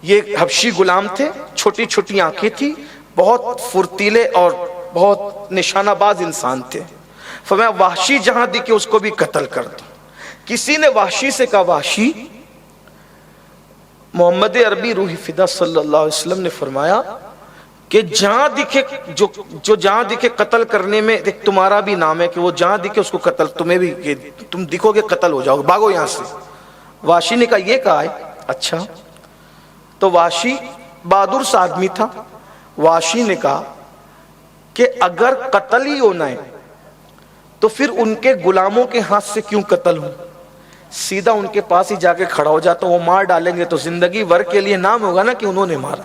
یہ حبشی غلام تھے, چھوٹی چھوٹی آنکھیں تھی, بہت فرتیلے اور بہت نشانہ باز انسان تھے. فرمایا وحشی جہاں دکھے اس کو بھی قتل کر دو. کسی نے وحشی سے کہا, وحشی, محمد عربی روح فدا صلی اللہ علیہ وسلم نے فرمایا کہ جہاں دکھے جو جہاں دکھے قتل کرنے میں ایک تمہارا بھی نام ہے کہ وہ جہاں دکھے اس کو قتل, تمہیں بھی تم دکھو گے قتل ہو جاؤ گے, بھاگو یہاں سے. وحشی نے کہا یہ کہا ہے, اچھا. تو وحشی بہادر سا آدمی تھا. وحشی نے کہا کہ اگر قتل ہی ہونا ہے تو پھر ان کے غلاموں کے ہاتھ سے کیوں قتل ہوں؟ سیدھا ان کے پاس ہی جا کے کھڑا ہو جاتا ہوں، وہ مار ڈالیں گے تو زندگی بھر کے لیے نام ہوگا نا کہ انہوں نے مارا،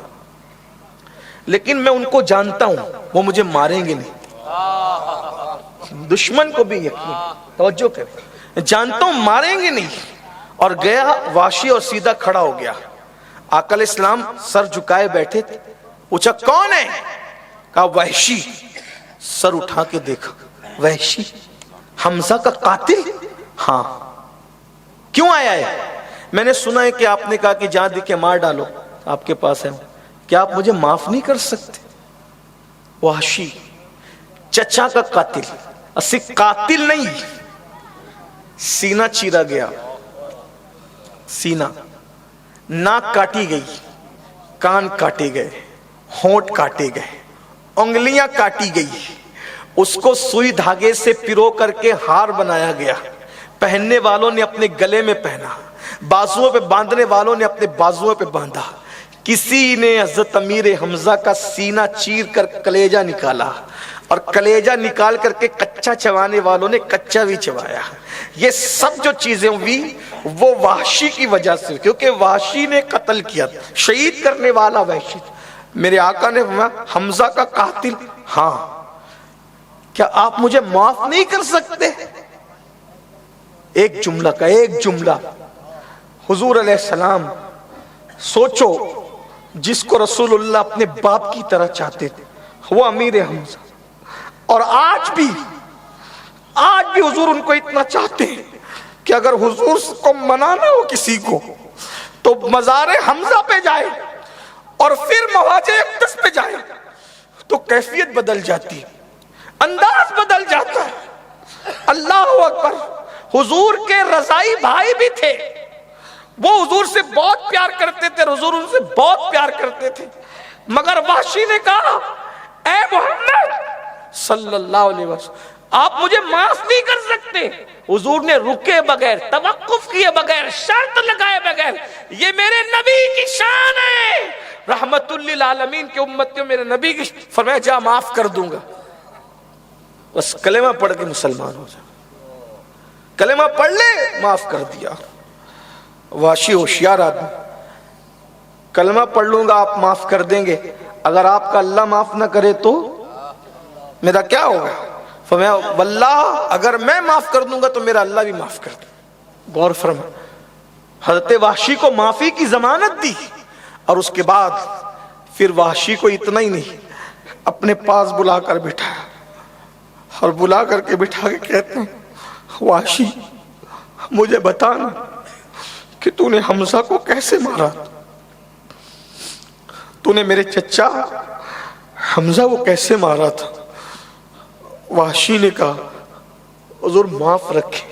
لیکن میں ان کو جانتا ہوں وہ مجھے ماریں گے نہیں۔ دشمن کو بھی یقین، توجہ کریں، جانتا ہوں ماریں گے نہیں، اور گیا وحشی اور سیدھا کھڑا ہو گیا۔ آقا علیہ السلام سر جھکائے بیٹھے تھے، پوچھا کون ہے؟ کہا وحشی۔ سر اٹھا کے دیکھا، وحشی حمزہ کا قاتل؟ ہاں۔ کیوں آیا ہے؟ میں نے سنا ہے کہ آپ نے کہا کہ جہاں دکھے مار ڈالو، آپ کے پاس ہے، کیا آپ مجھے معاف نہیں کر سکتے؟ وحشی چچا کا قاتل، اسی قاتل نہیں، سینہ چیرا گیا، سینہ، ناک کاٹی گئی، کان کاٹے گئے، ہونٹ کاٹے گئے، انگلیاں کاٹی گئی، اس کو سوئی دھاگے سے پرو کر کے ہار بنایا گیا، پہننے والوں نے اپنے گلے میں پہنا، بازوؤں پہ باندھنے والوں نے اپنے بازوؤں پہ باندھا، کسی نے حضرت امیر حمزہ کا سینہ چیر کر کلیجہ نکالا، اور کلیجہ نکال کر کے کچا چبانے والوں نے کچا بھی چبایا۔ یہ سب جو چیزیں ہوئی وہ وحشی کی وجہ سے، کیونکہ وحشی نے قتل کیا، شہید کرنے والا وحشی۔ میرے آقا نے فرمایا حمزہ کا قاتل؟ ہاں۔ کیا آپ مجھے معاف نہیں کر سکتے؟ ایک جملہ کا، ایک جملہ۔ حضور علیہ السلام، سوچو جس کو رسول اللہ اپنے باپ کی طرح چاہتے تھے، وہ امیر حمزہ، اور آج بھی حضور ان کو اتنا چاہتے ہیں کہ اگر حضور کو منانا ہو کسی کو تو مزار حمزہ پہ جائے اور پھر مواجہ اقدس پہ جائے تو کیفیت بدل جاتی ہے، انداز بدل جاتا ہے۔ اللہ اکبر۔ حضور کے رضائی بھائی بھی تھے، وہ حضور سے بہت پیار کرتے تھے، حضور ان سے بہت پیار کرتے تھے، مگر وحشی نے کہا اے محمد صلی اللہ علیہ وسلم آپ مجھے معاف نہیں کر سکتے۔ حضور نے رکے بغیر، توقف کیے بغیر، شرط لگائے بغیر، یہ میرے نبی کی شان ہے، رحمت للعالمین کے امتیوں، میرے نبی کی، فرمایا جا معاف کر دوں گا، بس کلمہ پڑھ کے مسلمان ہو جا، کلمہ پڑھ لے، معاف کر دیا۔ وحشی ہوشیار آدمی، کلمہ پڑھ لوں گا آپ معاف کر دیں گے، اگر آپ کا اللہ معاف نہ کرے تو میرا کیا ہوگا؟ فرمایا واللہ اگر میں معاف کر دوں گا تو میرا اللہ بھی معاف کر دے۔ غور فرما، حضرت وحشی کو معافی کی ضمانت دی، اور اس کے بعد پھر وحشی کو اتنا ہی نہیں، اپنے پاس بلا کر بٹھایا، اور بلا کر کے بٹھا کے کہتے ہیں وحشی مجھے بتانا کہ تو نے حمزہ کو کیسے مارا، تو نے میرے چچا حمزہ کو کیسے مارا تھا؟ وحشی نے کہا حضور معاف رکھے،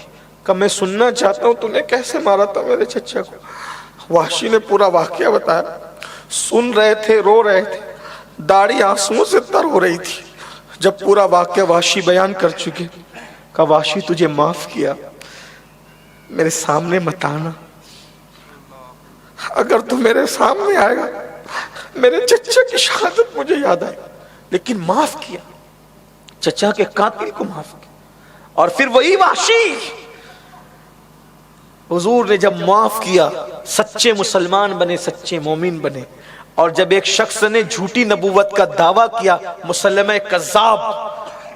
کہ میں سننا چاہتا ہوں تو نے کیسے مارا تھا میرے چچا کو۔ وحشی نے پورا واقعہ بتایا، سن رہے تھے، رو رہے تھے، داڑھی آنسوؤں سے تر ہو رہی تھی۔ جب پورا واقعہ وحشی بیان کر چکے، کہا وحشی تجھے معاف کیا، میرے سامنے مت آنا، اگر تو میرے سامنے آئے گا میرے چچا کی شہادت مجھے یاد آئے، لیکن معاف کیا، چچا کے قاتل کو معاف کیا۔ اور پھر وہی وحشی حضور نے جب معاف کیا، سچے مسلمان بنے، سچے مومن بنے۔ اور جب ایک شخص نے جھوٹی نبوت کا دعویٰ کیا، مسلمہ کذاب،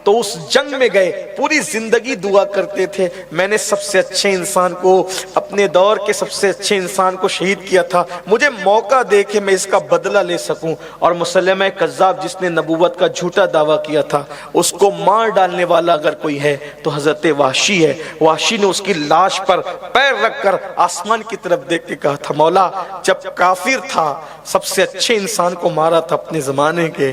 تو اس جنگ میں گئے، پوری زندگی دعا کرتے تھے میں نے سب سے اچھے انسان کو، اپنے دور کے سب سے اچھے انسان کو شہید کیا تھا، مجھے موقع دے کہ میں اس کا بدلہ لے سکوں۔ اور مسلمہ کذاب جس نے نبوت کا جھوٹا دعویٰ کیا تھا، اس کو مار ڈالنے والا اگر کوئی ہے تو حضرت وحشی ہے۔ وحشی نے اس کی لاش پر پیر رکھ کر آسمان کی طرف دیکھ کے کہا تھا مولا جب کافر تھا سب سے اچھے انسان کو مارا تھا اپنے زمانے کے،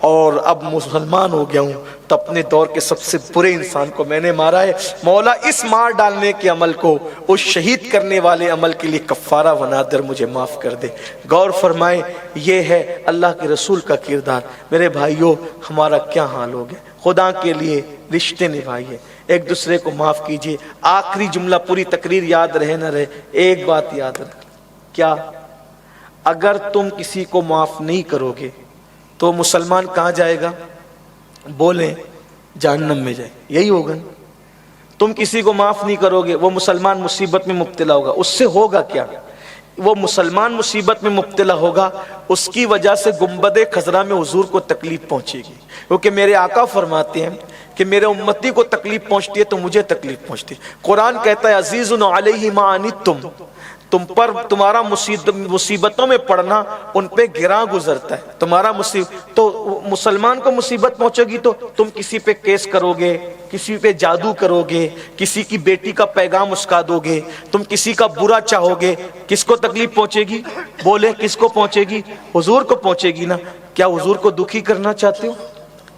اور اب مسلمان ہو گیا ہوں تو اپنے دور کے سب سے برے انسان کو میں نے مارا ہے، مولا اس مار ڈالنے کے عمل کو اس شہید کرنے والے عمل کے لیے کفارہ بنا در مجھے معاف کر دے۔ غور فرمائیں، یہ ہے اللہ کے رسول کا کردار۔ میرے بھائیوں، ہمارا کیا حال ہو گیا؟ خدا کے لیے رشتے نبھائیے، ایک دوسرے کو معاف کیجیے۔ آخری جملہ، پوری تقریر یاد رہے نہ رہے، ایک بات یاد رکھ، کیا اگر تم کسی کو معاف نہیں کرو گے تو مسلمان کہاں جائے گا؟ بولیں جہنم میں جائے، یہی ہوگا۔ تم کسی کو معاف نہیں کرو گے، وہ مسلمان مصیبت میں مبتلا ہوگا، اس سے ہوگا کیا؟ وہ مسلمان مصیبت میں مبتلا ہوگا، اس کی وجہ سے گنبد خضرا میں حضور کو تکلیف پہنچے گی، کیونکہ میرے آقا فرماتے ہیں کہ میرے امتی کو تکلیف پہنچتی ہے تو مجھے تکلیف پہنچتی ہے۔ قرآن کہتا ہے عزیز علیہ ما عنتم، تم پر تمہارا مصیبتوں میں پڑنا ان پہ گراں گزرتا ہے تمہارا تو مسلمان کو مصیبت پہنچے گی تو تم کسی پہ کیس کرو گے، کسی پہ جادو کرو گے، کسی کی بیٹی کا پیغام اسکا دو گے، تم کسی کا برا چاہو گے، کس کو تکلیف پہنچے گی؟ بولے کس کو پہنچے گی؟ حضور کو پہنچے گی نا۔ کیا حضور کو دکھی کرنا چاہتے ہو؟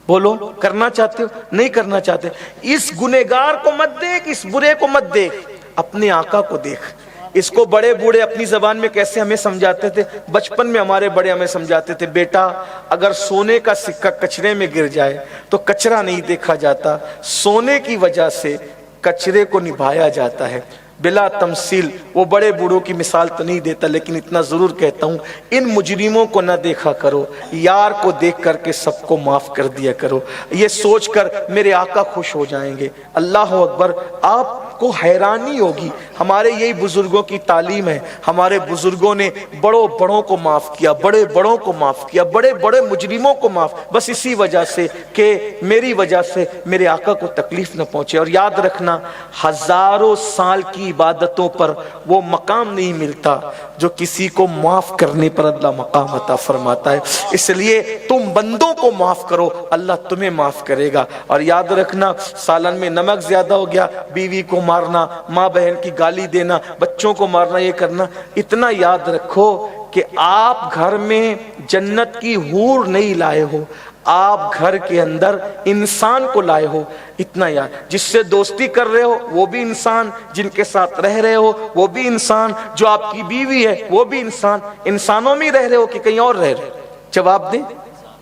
بولو کرنا چاہتے ہو؟ نہیں کرنا چاہتے۔ اس گنہگار کو مت دیکھ، اس برے کو مت دیکھ، اپنے آقا کو دیکھ۔ اس کو بڑے بوڑھے اپنی زبان میں کیسے ہمیں سمجھاتے تھے؟ بچپن میں ہمارے بڑے ہمیں سمجھاتے تھے، بیٹا اگر سونے کا سکہ کچرے میں گر جائے تو کچرا نہیں دیکھا جاتا، سونے کی وجہ سے کچرے کو نبھایا جاتا ہے۔ بلا تمثیل وہ بڑے بوڑھوں کی مثال تو نہیں دیتا، لیکن اتنا ضرور کہتا ہوں، ان مجرموں کو نہ دیکھا کرو، یار کو دیکھ کر کے سب کو معاف کر دیا کرو، یہ سوچ کر میرے آقا خوش ہو جائیں گے۔ اللہ اکبر۔ آپ کو حیرانی ہوگی، ہمارے یہی بزرگوں کی تعلیم ہے، ہمارے بزرگوں نے بڑوں کو معاف کیا، بڑوں کو معاف کیا، بڑے مجرموں کو معاف، بس اسی وجہ سے کہ میری وجہ سے میرے آقا کو تکلیف نہ پہنچے۔ اور یاد رکھنا، ہزاروں سال کی عبادتوں پر وہ مقام نہیں ملتا جو کسی کو معاف کرنے پر اللہ مقام عطا فرماتا ہے۔ اس لیے تم بندوں کو معاف کرو، اللہ تمہیں معاف کرے گا۔ اور یاد رکھنا، سالن میں نمک زیادہ ہو گیا، بیوی کو مارنا، ماں بہن کی گالی دینا، بچوں کو مارنا، یہ کرنا، اتنا یاد رکھو کہ آپ گھر میں جنت کی حور نہیں لائے ہو، آپ گھر کے اندر انسان کو لائے ہو۔ اتنا یاد، جس سے دوستی کر رہے ہو وہ بھی انسان، جن کے ساتھ رہ رہے ہو وہ بھی انسان، جو آپ کی بیوی ہے وہ بھی انسان۔ انسانوں میں رہ رہے ہو کہ کہیں اور رہ رہے ہو؟ جواب دیں،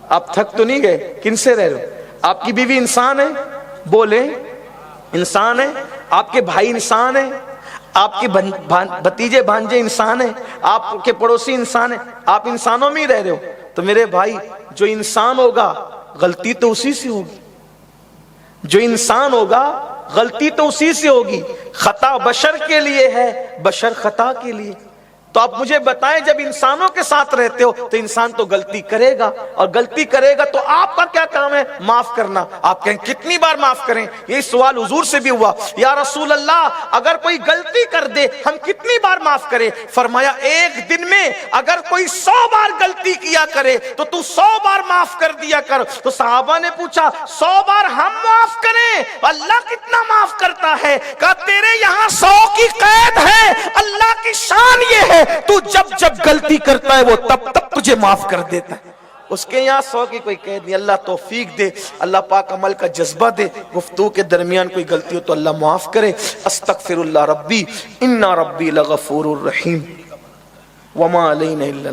آپ تھک تو نہیں گئے؟ کن سے رہ رہے ہو؟ آپ کی بیوی انسان ہے؟ بولیں انسان ہے؟ آپ کے بھائی انسان ہیں؟ آپ کے بھتیجے بھانجے انسان ہیں؟ آپ کے پڑوسی انسان ہیں؟ آپ انسانوں میں ہی رہ رہے ہو۔ تو میرے بھائی، جو انسان ہوگا غلطی تو اسی سے ہوگی، جو انسان ہوگا غلطی تو اسی سے ہوگی۔ خطا بشر کے لیے ہے، بشر خطا کے لیے۔ تو آپ مجھے بتائیں، جب انسانوں کے ساتھ رہتے ہو تو انسان تو غلطی کرے گا، اور غلطی کرے گا تو آپ کا کیا کام ہے؟ معاف کرنا۔ آپ کہیں کتنی بار معاف کریں؟ یہ سوال حضور سے بھی ہوا، یا رسول اللہ اگر کوئی غلطی کر دے ہم کتنی بار معاف کریں؟ فرمایا ایک دن میں اگر کوئی 100 بار غلطی کیا کرے تو تو 100 بار معاف کر دیا کر۔ تو صحابہ نے پوچھا 100 بار ہم معاف کریں، اللہ کتنا معاف کرتا ہے؟ کہا تیرے یہاں 100 کی قید ہے، اللہ کی شان یہ ہے تو جب غلطی کرتا ہے وہ تب تجھے معاف کر دیتا ہے، اس کے یہاں 100 کی کوئی قید نہیں۔ اللہ توفیق دے، اللہ پاک عمل کا جذبہ دے، گفتگو کے درمیان کوئی غلطی ہو تو اللہ معاف کرے۔ استغفر اللہ ربی ان ربی لغفور الرحیم وما علینا الا